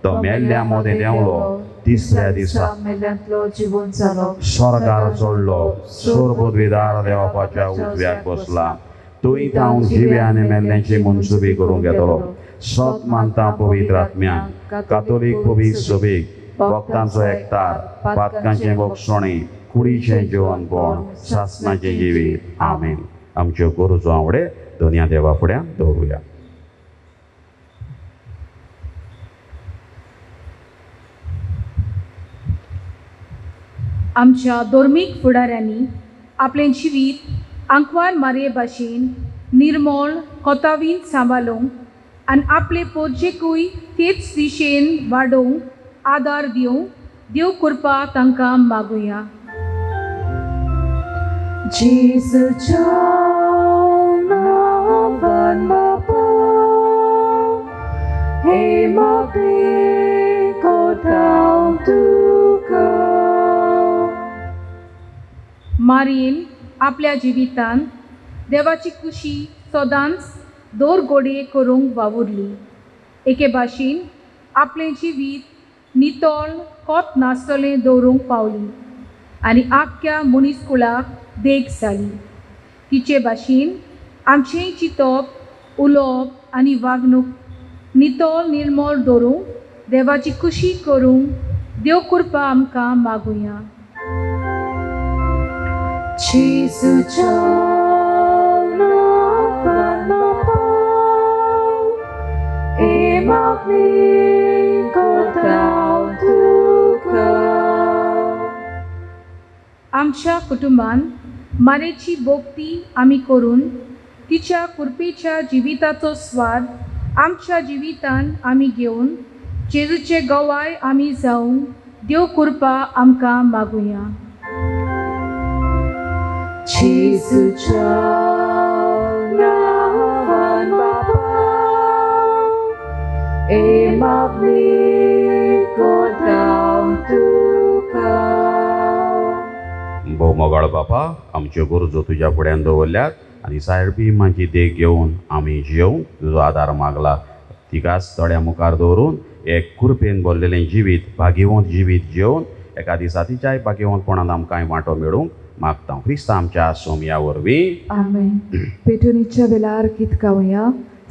तो मेल्ल्या मदें देंवलो, तिसऱ्या दिसा मेल्यांतलो जिवंत जालो, स्वर्गार चडलो, सर्वपदवेदार देवाच्या उजव्याक बसला, तोय जावन जिव्या आनी मेल्ल्यांची मनसुबी करूंक येतलो. सत मानता पवित्र आत्म्याक, कातोलीक पवित्र सभेक, भक्तांचो एकठार, पातकांचें भक्षणें, कुडीचें जेवणपण, सासणाचें जिवीत. आमेन. आमच्यो गरजो आवडे दोनया देवा फुड्यान दवरुया. आमच्या धर्मीक फुडाऱ्यांनी आपलें जिवीत आंकवार मारये भाशेन निर्मळ कोतावीन सांबाळूंक आनी आपले पोरजेकूय तेच दिशेन वाडोवंक आदार दिवंक देव कृपा तांकां मागुया. जेजूच्या नांवान बापा, हे मागणे कोताव तुका. मारयेन आपल्या जिवितांत देवाची खुशी सदांच दोरगोडये करूंक वावुरली. एके भाशेन आपलें जिवीत नितळ कोत नासतलें दवरूंक पावली आनी आख्ख्या मनीसकुळाक देख जाली. तिचे भाशेन आमचें चिंतप, उलोवप आनी वागणूक नितोल निर्मळ दवरूंक देवाची कुशी करूंक देव कृपा आमकां मागुया. 지수처럼 임하니 고다우두가. आमच्या कुटुंबान मारेची भोगती आमी करून तिच्या कृपेच्या जिविताचो स्वाद आमच्या जिवितान आमी घेवन जेजूचे गवाय आमी जावंक देव कृपा आमकां मागुया. 지수처럼 임하니 고다우두가. भोव मोगाळ बापा, आमच्यो गरजो तुज्या फुड्यान दवरल्यात आनी सारपी मागी देख घेवन आमी जेवंक तुजो आदार मागला. तिकाच थोड्या मुखार दवरून एक कुरपेन भरलेलें जिवीत भाग्यवंत जिवीत जेवन एका दिसा तिच्याय भाग्यवंतपणान आमकांय वांटो मेळूंक मागता. क्रिस्त आमच्या सोमया वरवीं. Amen. पेटोनीच्या वेळार गीत गावया.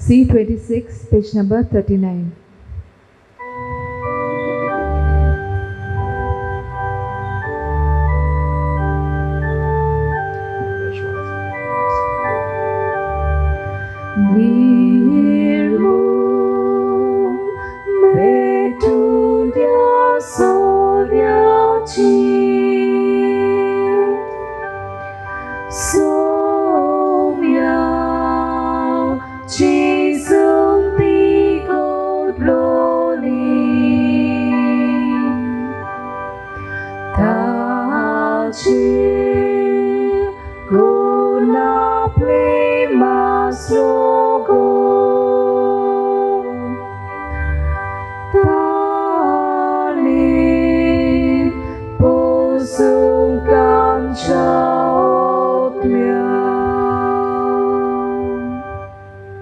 C26, page number 39.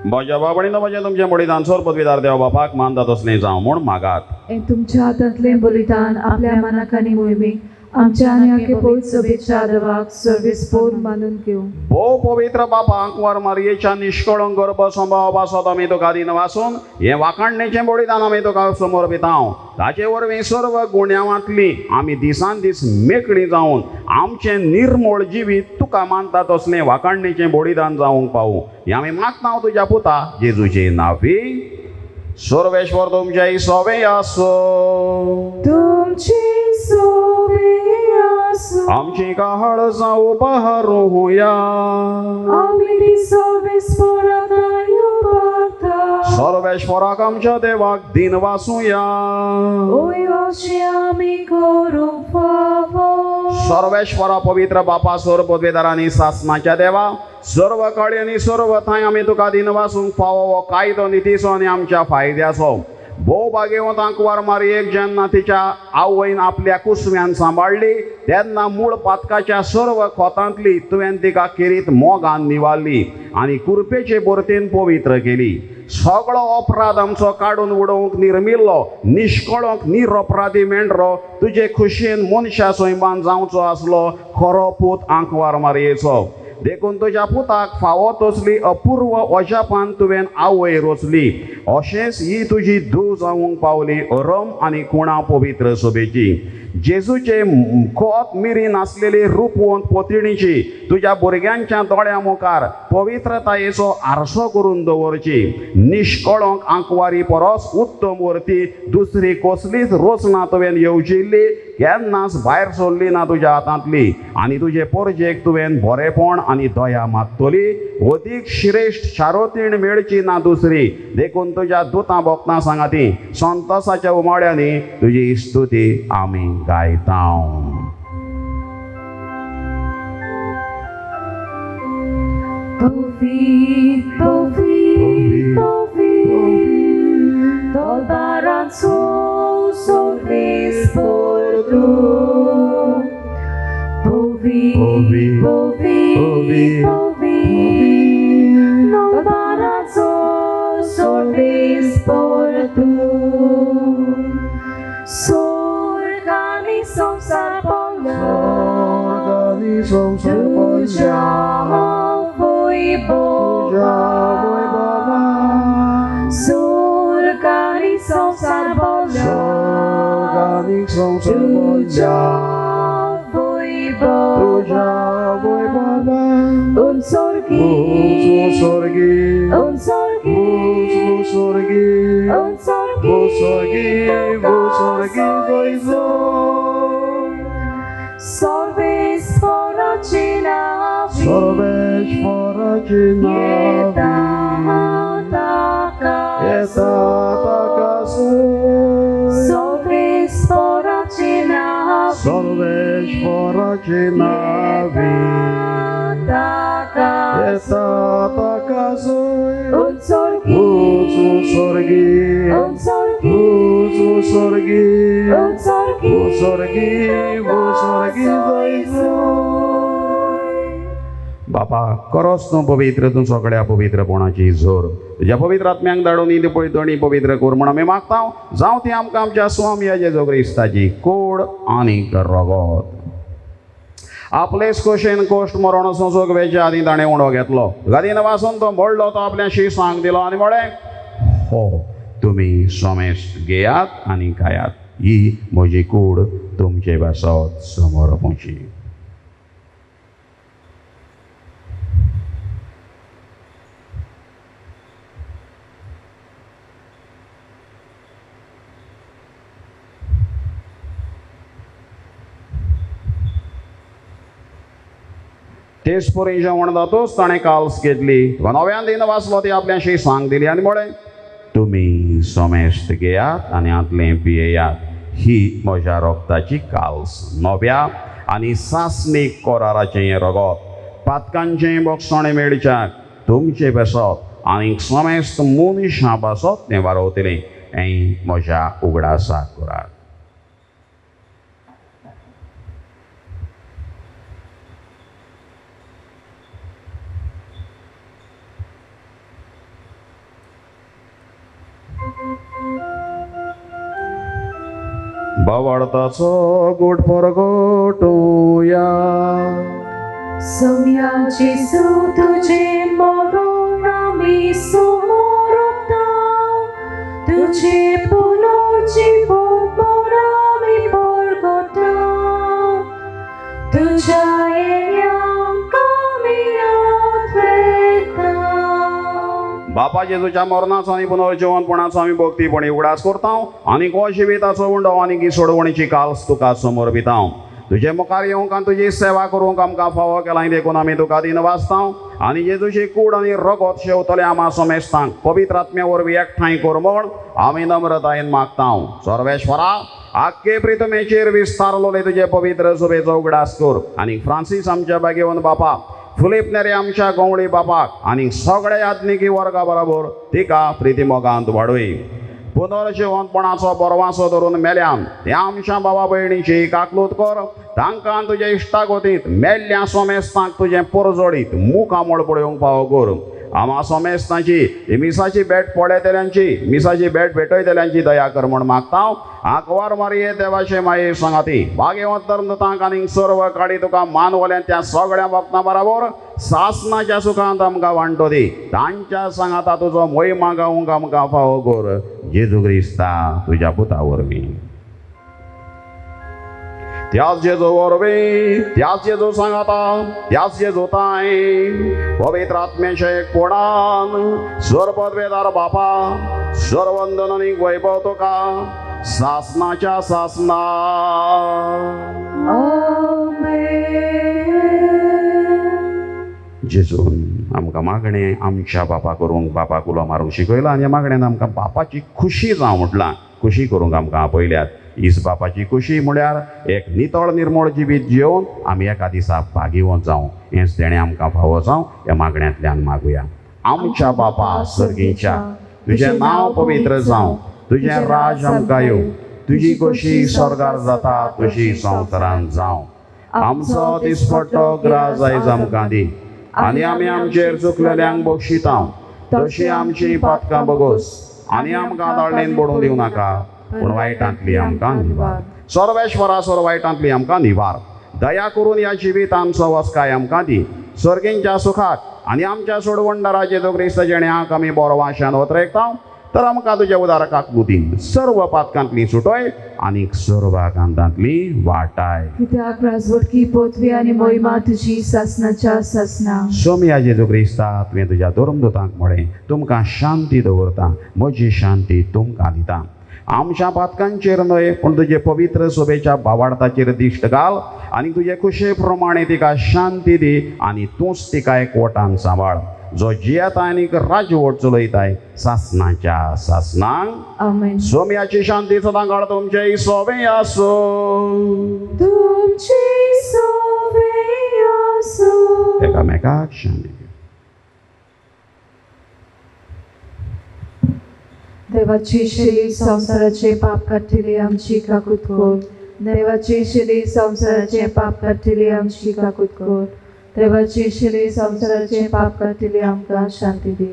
म्हज्या बाबडीनो म्हजें तुमचें बलिदान सोर पदवीदार देव बापाक मान जात असलें जावं म्हूण मागात. हे तुमच्या हातांतलें बलिदान आपल्या मनाक आनी मोहिमेक आमच्या आनी आखे पवित्र सभेच्या आदराक सर्वेस्पोर मानून घेवं. भोव पवित्र बापाक वर मारयेच्या निश्कळंक गर्भ संभाव आसत आमी तुका दिन वासून हें वाखाणणेचें बलिदान आमी तुका समोर पिताव. ताचे वरवीं सर्व गुण्यावांतली आमी दिसान दीस मेकळीं जावन आमचें निर्मळ जिवीत तुका मानता तसलें वाखाणणेचें बलिदान जावंक पावूं हें आमी मागता तुज्या पुता जेजूचे नांवी. सर्वेश्वर तुमचें सोबे आसो. तुमची सोबे आसो. आमची काळजां उबारूया. आमी ती सर्वेस्पोराक उबारता. सर्वेश्वराक आमच्या देवाक दिन वासूया. ओय अशें आमी करूंक फावो. सर्वेश्वरा पवित्र बापा सोर पदवीदारांनी सासणाच्या देवा सर्व काळी आनी सर्व थंय आमी तुका दिन वासूंक फावो हो कायदो नितीचो आनी आमच्या फायद्याचो. भोव भाग्यवंतांक वर मारयेक जेन्ना तिच्या आवयन आपल्या कुसव्यान सांबाळली तेन्ना मूळ पातकाच्या सर्व खोतांतली तुवें तिका किरीत मोगान निवारली आनी कुरपेचे बर्तेन पवित्र केली. सगळो अपराध आमचो काडून उडोवंक निर्मिल्लो निश्कळोंक निरपराधी मेंढरो तुजे खुशेन मनशा सैमान जावचो आसलो खरो पूत आंकवार मारयेचो. देखून तुज्या पुताक फावो तसली अपूर्व अजापान तुवें आवय रचली. अशेंच ही तुजी धूव जावंक पावली अरम आनी कुणा पवित्र सभेची. जेजूचे खोत मिरी नासलेली रूपवंत पोतणीची तुज्या भुरग्यांच्या दोळ्या मुखार पवित्रतायेचो आरसो करून दवरची. निश्कळोंक आंकवारी परस उत्तम वर्ती दुसरी कसलीच रचना तुवें येवजिल्ली केन्नाच भायर सरली ना तुज्या हातांतली आनी तुजे परजेक तुवें बरेपण आनी दया मागतली. अदीक श्रेश्ठ शारोतीण मेळची ना दुसरी. देखून तुज्या दुतां भक्तां सांगाती संतोसाच्या उमाळ्यांनी तुजी स्तुती आमी गायता. Pavit, pavit, pavit, Dolbaran sol sorris por tu. Pavit, pavit, pavit, Dolbaran sol sorris por tu. Sorgani somsar polja, tuja voi Boga, Sorgani आनीक संवसार भरल्या तुझ्या वैभवान Unsorgi, मुसोर्गी unsorgi, मुसोर्गी unsorgi, मुसोर्गी गोइजो Sorvesporoci navi, सर्वेश्वराची Yeta नावी taka, येता ताका सोय Sorvesporoci navi, सर्वेश्वराची नावी taka, येता ताका सोय Unsorgi, मुसोर्गी unsorgi, मुसोर्गी unsorgi, मुसोर्गी गोइजो बापा करोस न्हू पवित्र तूं सगळ्या पवित्रपणाची झोर तुज्या पवित्र आत्म्यांक धाडून ईद पळयतणी पवित्र कर म्हण आमी मागता जावं ती आमकां आमच्या स्वामी जेजू क्रिस्ताची कूड आनी रगत आपलेच कोशेन कोश्ट मरण सोंसोक वेच्या आदी ताणें उणो घेतलो गादीन वासून तो मोडलो तो आपल्याशी सांग दिलो आनी म्हळें हो तुमी सोमेस्त घेयात आनी खायात ही म्हजी कूड तुमचे बसत समोर पोंची तेच पोरी जेवण जातोच ताणें काल्स घेतली नव्यान दिन वाचलो ती आपल्याशी सांग दिली आनी म्हळें तुमी सोमेस्त घेयात आनी आतलें पियेयात ही म्हज्या रोगताची काल्स नव्या आनी सासणीक कोराराचें रगत पातकांचें बोगसणें मेळच्याक तुमचे बसत आनी सोमेस्त मनशां बसत तें वारोवतलें हें म्हज्या उगडासाक करात बावाडताचो गोड परगोटुया Somia Jesu तुझे मरण आमी समोरता तुझे पुनर्जीवन मरण आमी परगटा तुझ्या येण्याक आमी आत्वेता बापा जेजूच्या मरणाचो आनी पुनर्जीवनपणाचो आमी भक्तीपणी उगडास करता आनी हो जिविताचो उंडो आनी ही सोडवणीची काल्स तुका समोर भिता तुजे मुखार येवंक आनी तुजी सेवा करूंक आमकां फावो केला देखून आमी तुका दिन वाचता आनी जेजूची कूड आनी रगत शेवतले आमा सोमेस्तांक पवित्र आत्म्या वरवीं एकठांय कर म्हण आमी नम्रतायेन मागता सर्वेश्वरा आख्खे प्रितमेचेर विस्तारलोले तुजे पवित्र सुबेचो उगडास कर आनी फ्रांसीस आमच्या बागेवन बापा फिलिप नेरे आमच्या गवळी बापाक आनी सगळे याज्ञिकी वर्गा बरोबर तिका प्रितीमोगांत वाडय पुनर्जीवनपणाचो बरवासो धरून मेल्यान त्या आमच्या भावा भयणीची काकलूत कर तांकां तुजे इश्टागोतींत मेल्ल्या सोमेस्तांक तुजें परजोडीत मुखामोळ पळोवंक फावो कर आमा सोमेस्तांची मिसाची भेट पळयतल्यांची मिसाची भेट भेटयतल्यांची दया कर म्हण मागता आंकवार मारये देवाचे माये सांगाती बागेवंत धर्मतांक आनी सर्व काडी तुका मानवल्या त्या सगळ्या भक्तां बरोबर सासनाच्या सुखांत आमकां वांटो दी तांच्या सांगाता तुजो महिमा गावंक आमकां फावो कर जेजू क्रिस्ता तुज्या पुता वरवीं त्याच जेजू वरवीं त्याच जेजू सांगाता त्याच जेजू ताय पवित्र आत्म्याचे कोणान सर्वपदवेदार बापा सर्वंदन आनी वैभव तुका सासनाच्या सासना जेजून आमकां मागणें आमच्या बापा करूंक बापाक उलो मारूंक शिकयला आनी मागण्यान आमकां बापाची खुशी जावं म्हटलां खुशी करूंक आमकां आपयल्यात हीच बापाची खुशी म्हळ्यार एक नितळ निर्मळ जिवीत जिवन आमी एका दिसा भागीवंत जावं हेंच तेणें आमकां फावो जावं ह्या मागण्यांतल्यान मागुया आमच्या बापा सर्गीच्या तुजें नांव पवित्र जावं तुजें राज आमकां येवं तुजी कशी स्वर्गार जाता तशी संवसारांत जावं आमचो दिसपट्टो ग्रास आयज आमकां दी आनी आमी आमचेर चुकलेल्यांक बक्षिता तशी आमची पातकां बगोस आनी आमकां दाळणेन पडूंक दिवं नाका पूण वायटांतली आमकां निवार सर्वेश्वरा सर वायटांतली आमकां निवार दया करून ह्या जिवितांचो वस्काय आमकां दी सर्गींच्या सुखाक आनी आमच्या सोडवणदारा जेजू क्रिस्त जेणे आमी बरो वाशान वतरेकता तर आमकां तुज्या उदारकाक बुदी सर्व पातकांतली सुटोय आनी सर्व आकांतांतली वाटाय. कित्याक राजवटकी पोतवी आनी मोहिमा तुजी सासनाच्या सासना. सोम्या जेजू क्रिस्ता तुवें तुज्या धर्मदूतांक म्हळें तुमकां शांती दवरता, म्हजी शांती तुमकां दिता. आमच्या पातकांचेर न्हय पूण तुजे पवित्र सोबेच्या भावार्थाचेर दिश्ट घाल आनी तुजे कुशे प्रमाणे तिका शांती दी आनी तूंच तिका एकवटान सांबाळ, जो जियेता आनीक राजवट चलयताय सासनाच्या सासनांक. आमेन. सोम्याची शांती सदां काळ तुमचे सोबे आसो. तुमची सोबे आसो. एकामेकाक शांती. देवाची श्री संसाराचे पाप काटिले आमची काकूत कोर. देवाची श्री संसाराचे पाप काटिले आमची काकूत कोर. देवाची श्री संसाराचे पाप काटिले आमकां शांती दी.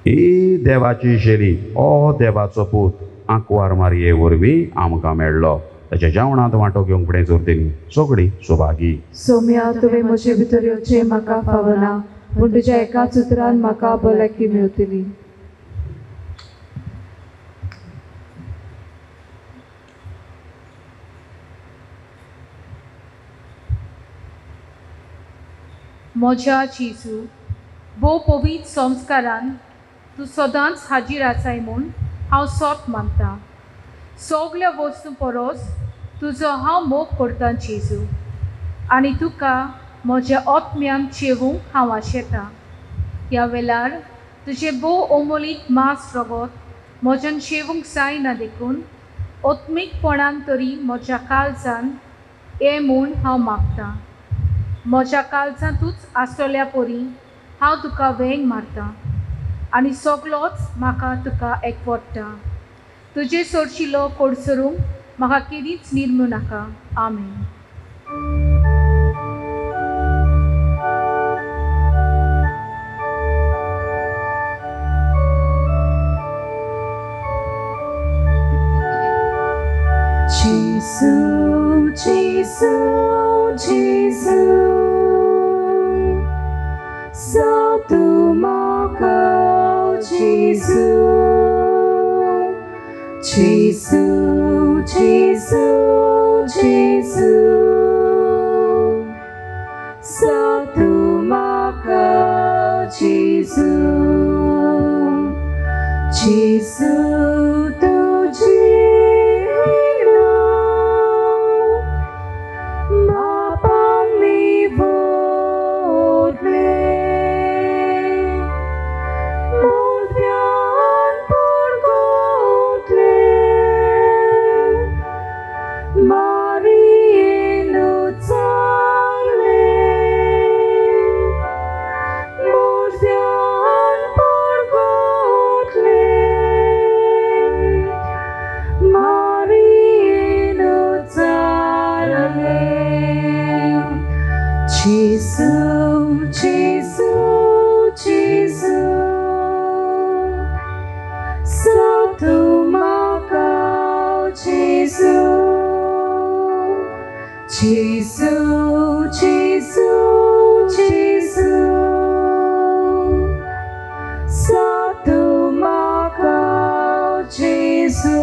ही देवाची शेरी ओ देवाचो पूत आंकवार मारये वरवीं आमकां मेळ्ळो. ताच्या जेवणांत वांटो घेवंक फुडें सरतली सगळीं सुभागी. सोम्या तुवें म्हजे भितर येवचें म्हाका फावना, पूण तुज्या एकाच उतरान म्हाका भलायकी मेळटली. म्हज्या जेजू, भोव पवित्र संस्कारान तूं सदांच हाजीर आसाय म्हूण हांव सोत मानतां. सगल्या वस्तू परस तुजो हांव मोग करतां जेजू, आनी तुका म्हज्या आत्म्यान चेवूंक हांव आशेतां. ह्या वेळार तुजें भोव अमोलीक मांस रगत म्हज्यान चेवूंक जायना देखून आत्मीकपणान तरी म्हज्या काळजान ये म्हूण हांव मागतां. म्हज्या काळजांतूच आसलेल्या परी हांव तुका वेंग मारतां आनी सगळोच म्हाका तुका एकवटता. तुजे सोडशिलो कोडसरूंक म्हाका केदींच निर्मू नाका. आमेन. जेसू जेसू जेसू सातू म्हाका जेसू. जेसू जेसू जेसू सातू म्हाका जेसू. जेसू तुजी Jesus, Jesus, Jesus, satu makau Jesus, Jesus, Jesus, Jesus, satu makau Jesus.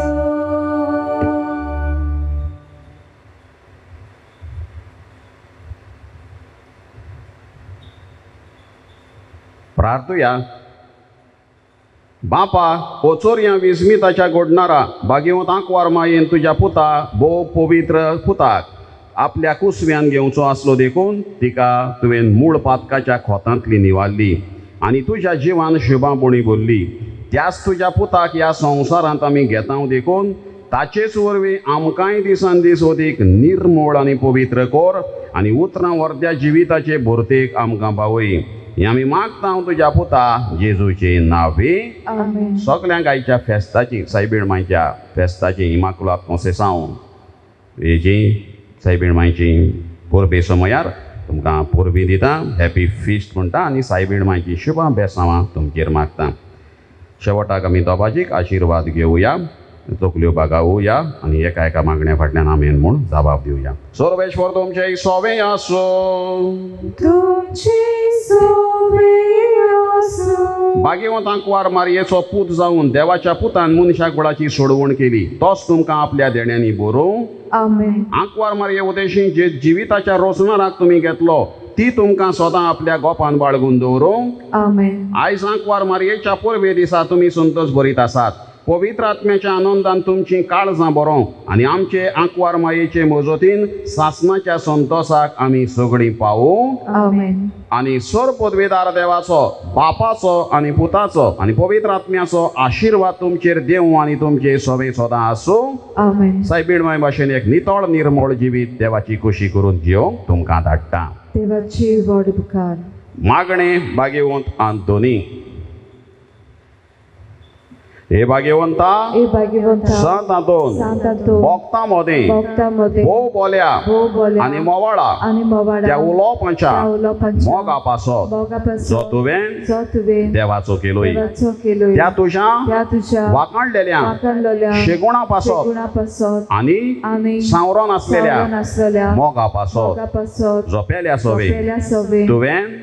प्रार्थुया. बापा, ओचोरया विस्मिताच्या घडणारा भाग्यवंतांक वारमायेन तुज्या पुता भोव पवित्र पुताक आपल्या कुसव्यान घेवचो आसलो देखून तिका तुवें मूळ पातकाच्या खोतांतली निवारली आनी तुज्या जिवान शुभापणी भरली. त्याच तुज्या पुताक ह्या संवसारांत आमी घेता देखून ताचेच वरवीं आमकांय दिसान दीस अदीक निर्मळ आनी पवित्र कोर आनी उतरां वर्द्या जिविताचे भरतेक आमकां पावय. हें आमी मागता तुज्या पुता जेजूचे नांवे. आमेन. सगल्यांक आयच्या फेस्ताची सायबीण मांयच्या फेस्ताची इमाकुलात कॉन्सेसांव हेजी सायबीण मांयची परबे समयार तुमकां परबी दिता. हॅपी फिस्ट म्हणटा आनी सायबीण मांयची शुभ बेसांवां तुमचेर मागता. शेवटाक आमी दोबाजीक आशिर्वाद घेवया. तकल्यो बागावया आनी एका एका मागण्या फाटल्यान आमेन म्हूण जबाब दिवया. सर्वेश्वर तुमचे सोवे आसूं. तुमचे सोवे आसूं. भाग्यवंत आंकवार मारयेचो पूत जावन देवाच्या पुतान मनशाक बळाची सोडवण केली. तोच तुमकां आपल्या देण्यांनी बरोवं. आमेन. आंकवार मारये उदेशी जे जिविताच्या रोजनाराक तुमी घेतलो ती तुमकां सदां आपल्या गोपान बाळगून दवरूं. आमेन. आयज आंकवार मारयेच्या परबे दिसा तुमी संतोश भरीत आसात. पवित्र आत्म्याच्या आनंदान तुमची काळजां बरों आनी आमचे आंकवार मायेचे मजतीन सासणाच्या संतोषाक आमी सगळीं पावूं. आमेन. आनी सर पदवेदार देवाचो बापाचो आनी पुताचो आनी पवित्र आत्म्याचो आशिर्वाद तुमचेर देव आनी तुमचे सवे सदां आसूं. आमेन. सायबीणमय भाशेन एक नितळ निर्मळ जिवीत देवाची खुशी करून घेवंक तुमकां धाडटा. देवाची व्हड उपकार. मागणे भाग्यवंत आंतोनी. हे भाग्यवंता हे भाग्यवंता संत आंतोन सांतांतो भक्तां मदें भक्तांमध्ये भोव बोल्या भोव बोल्या आनी मोवाळा आनी मोवाडा त्या उलोवपाच्या त्या उलोवपाच्या मोगा पासो मोगापासून जो तुवें जो तुवें देवाचो केलोय देवाचो केलोय त्या तुज्या तुज्या वाखाणलेल्या वाखाणलेल्या शेगुणा पासत गुणापासून आनी आनी सावरान आसलेल्या आसलेल्या मोगा पासत मोगापासून जो पेल्या सवे पेल्या सवे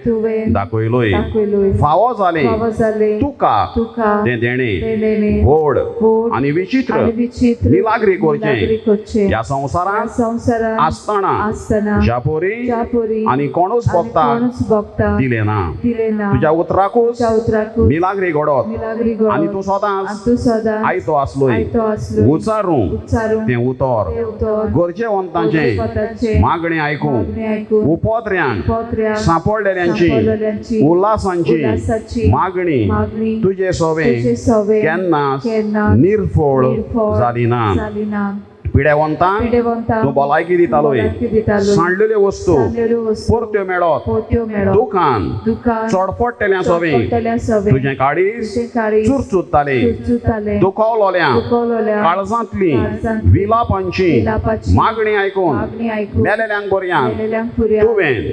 तुवें दाखयलोय. दाखयलोय. फावो जालें फावो जाले तुका तें देणें व्हड व्हड आनी विचित्र आनी विचित्र मिलाग्री मिलाग्री करचें करचें. ह्या संवसारांत संवसारांत आसतना आसतना ज्या पोरी ज्या पोरी आनी कोणूच आनी भक्ताक कोणूच भक्ताक दिलें ना. दिले ना. तुज्या उतराकूच तुज्या उतराकूच मिलाग्री घडोत मिलाग्री आनी घडोत तूं सदांच आनी तूं सदांच आयतो आसलोय. आयतो आसलोय. उच्चारूं उच्चारूं तें उतर तें उतर गरजेवंतांचें गरजेवंतांचें मागणें आयकूं मागणें आयकून उपोत्र्यांक पोत्र्यांक सांपडलेल्यांची सांपडलेल्यांची उल्हासांची उल्हासाची मागणी मागणी तुजे सवे तुजे सवे केन्नाच केन्नाच निर्फळ निर्फळ जाली ना. जाली ना. पिडेवंतांक पिडेवंतांक तूं भलायकी दितालोय. भलायकी दितालोय. सांडलेल्यो वस्तू सांडलेल्यो वस्तू परत्यो मेळत पोत्यो मेळत दुकान दुकान चडपडटल्या सवे चडपडटल्या सवे तुजें काळीज तुजें काळीज चुरचुरताले. चुरचुरताले. दुखवलोल्या दुखवलोल्या काळजांतली काळजांतली विलापांची विलापाची मागणी आयकून मागणी आयकून मेलेल्यांक बऱ्यांक मेलेल्यांक पुर्यांक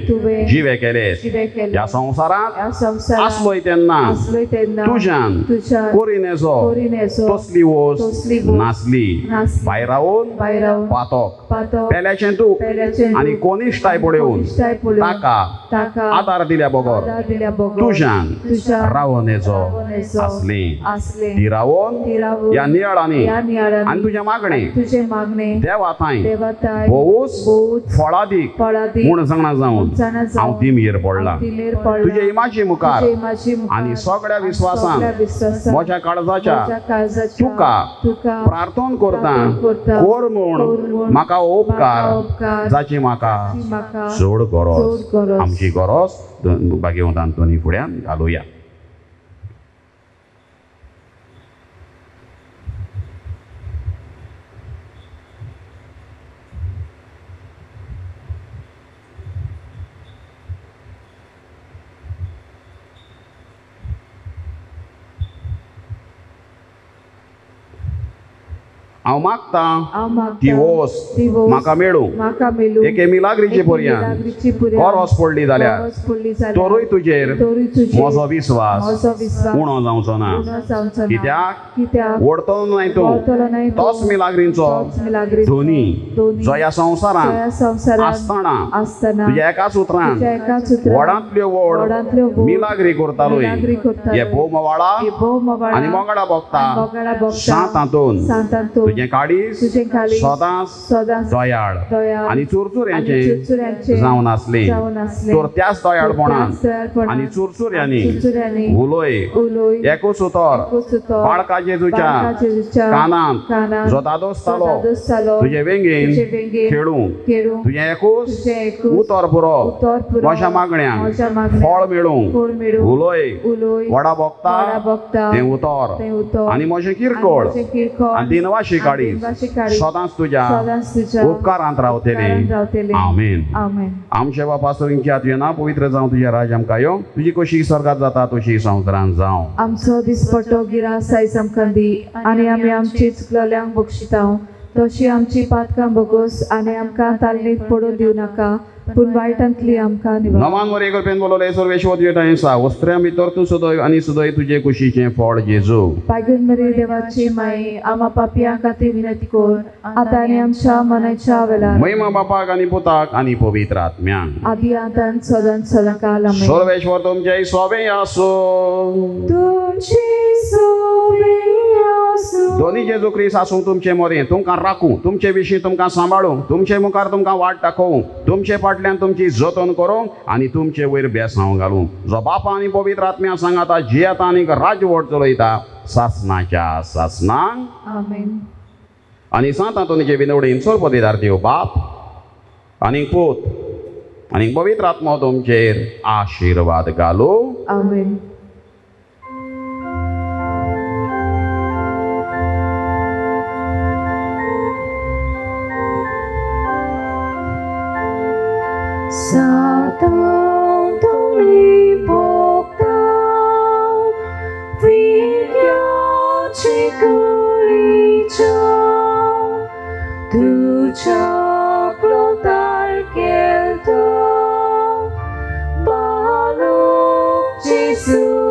तुवें जिवे केले. जिवे केले. ह्या संवसारांत ह्या संवसारांत आसलोय तेन्ना आसलोय तेन्ना तुज्यान तुज्यान कोरिनेचो कोरिनेचो तसली वस्त तसली वस्त नासली. नासली. भायर रावून भायर रावून पातोक पातोक पेल्याचें तूं पेल्याचें आनी तूप कोनिश्टाय पळोवन कोनिश्टाय पळोवन ताका आदार दिल्या बगर आदार दिल्या बगर तुज्यान तुज्यान रावनेचो रावनेचो आसली. आसले. ती रावोन ती रावून ह्या नियाळांनी ह्या नियाळांनी आनी तुज्या मागणे तुजे मागणे देवा थाय देवाताय भोवूच भोवूच फळादीक फळादीक म्हूण जाणा जावन जाणा जावन हांव तिमीर पडला. तिमीर पडला. तुजे इमाची मुखार तुजे इमाची मुखार आनी सगळ्या सगळ्या विस्वासान विश्वासान म्हज्या काळजाच्या म्हज्या काळजाच्या तुका प्रार्थना करता करता. कोर म्हूण म्हाका हो उपकार उपकार जाची म्हाका म्हाका चड गरज. चड गरज. आमची गरज भाग्यवंत आंतोनी फुड्यान घालुया. हांव मागतां हांव मागतां ती वस्त ती वस्त म्हाका मेळूं. म्हाका मेलूं. एके मिलाग्रीचे पर्यंत मिलाग्रीची पुर्यान गरज पडली जाल्यार गरज पडली जाल्यार तोरूय तुजेर तोरूय तुजेर म्हजो विस्वास म्हजो विश्वास उणो जावचो ना. उणो जावचो ना. कित्याक कित्याक वडतलो न्हय तूं वळतलो नाही तो. तोच मिलाग्रींचो तोच मिलाग्रीचो धोनी धोनी जो ह्या संवसारांत ह्या संवसारांत आसतना आसतना तुज्या एकाच उतरान तुज्या एकाच उतरान वडांतल्यो वडांतल्यो वड वड मिलाग्री करतालोय. मिलाग्री करतालोय. हे भोव मोवाळा हे भोव मोवाळा आनी मोगाळा भोगता मोगाळा भोगता सांत हातून सांतांतून तुजें काळीज तुजें काळीज सदांच सदांच दोयाळ दोयाळ आनी चुरचुऱ्यांचें चुरचुऱ्यांचें जावन आसलें. जावन आसलें. तर त्याच दोयाळपणान त्याच दोयाळपणान आनी चुरचुऱ्यांनी चुरचुऱ्यांनी उलोय उलोय एकूच उतर एकूच उतर बाळका जेजूच्या जेजूच्या कानांत कानांत जो दादोसतालो दादोसतालो तुजे वेंगेन तुजे वेंगेन खेळूं खेळूं तुजें एकूच तुजें एकूच उतर पुरो उतर पुरो म्हज्या मागण्यांक म्हज्या मागण्यांक फळ मेळूं फळ मेळूं उलोय उलोय वडा वडा भोगता भोगता तें उतर तें उतर आनी म्हजें किरकोळ आनी म्हजें किरकोळ आनी दिनवाशी काळीज दिनवाशी काळीज सदांच तुज्या सदांच तुज्या उपकारांत रावतले. उपकारांत रावतले. आमेन. आमेन. आमचे बापा सोरींची आत्वेना पवित्र जावं तुझे राज आमकां यो तुजी कशी स्वर्गात जाता तशी संवसारांत जावं. आमचो दिसपटो गिरास आयज आमकां दी आनी आमी आमची चुकलेल्यांक बक्षितांव तशी आमची पातकां बोगोस आनी आमकां तालनीत पडून दिवं नाका पूण वायटांतली आमकां निवड नमान वरी करपेन बोलोले सर्वेश्वर तुजे सा वस्त्र्यां भितर तूं सदय आनी सदय तुजे कुशीचें फळ जेजू पागून मरे देवाची माई आम्हा पापियां खातीर विनंती कर आतां आनी आमच्या मनाच्या वेळार महिमा बापाक आनी पुताक आनी पवित्र आत्म्यांक आदी आतां सदन सदांकाल आमेन. सर्वेश्वर तुमचे सोबे आसो तुमची सोबे आसूं. दोनी जेजू क्रिस्त आसूं तुमचे मोरें तुमकां राखूं तुमचे विशीं तुमकां सांबाळूं तुमचे मुखार तुमकां वाट दाखोवं तुमचे फाटल्यान तुमची जतन करूं आनी तुमचे वयर बेसांव घालूं जो बापा आनी पवित्र आत्म्या सांगाता जियेता आनीक राजवट चलयता सासनाच्या सासनांक आमेन. आनी सांत आंतोनीचे विनवडेन चड पदवीदार देव बाप आनीक पूत आनीक पवित्र आत्मो तुमचेर आशिर्वाद घालूं आमेन. Satan तुम्ही भोगता विद्याची कळीच्या तुझ्या क्रोधार केलता बालक जेजू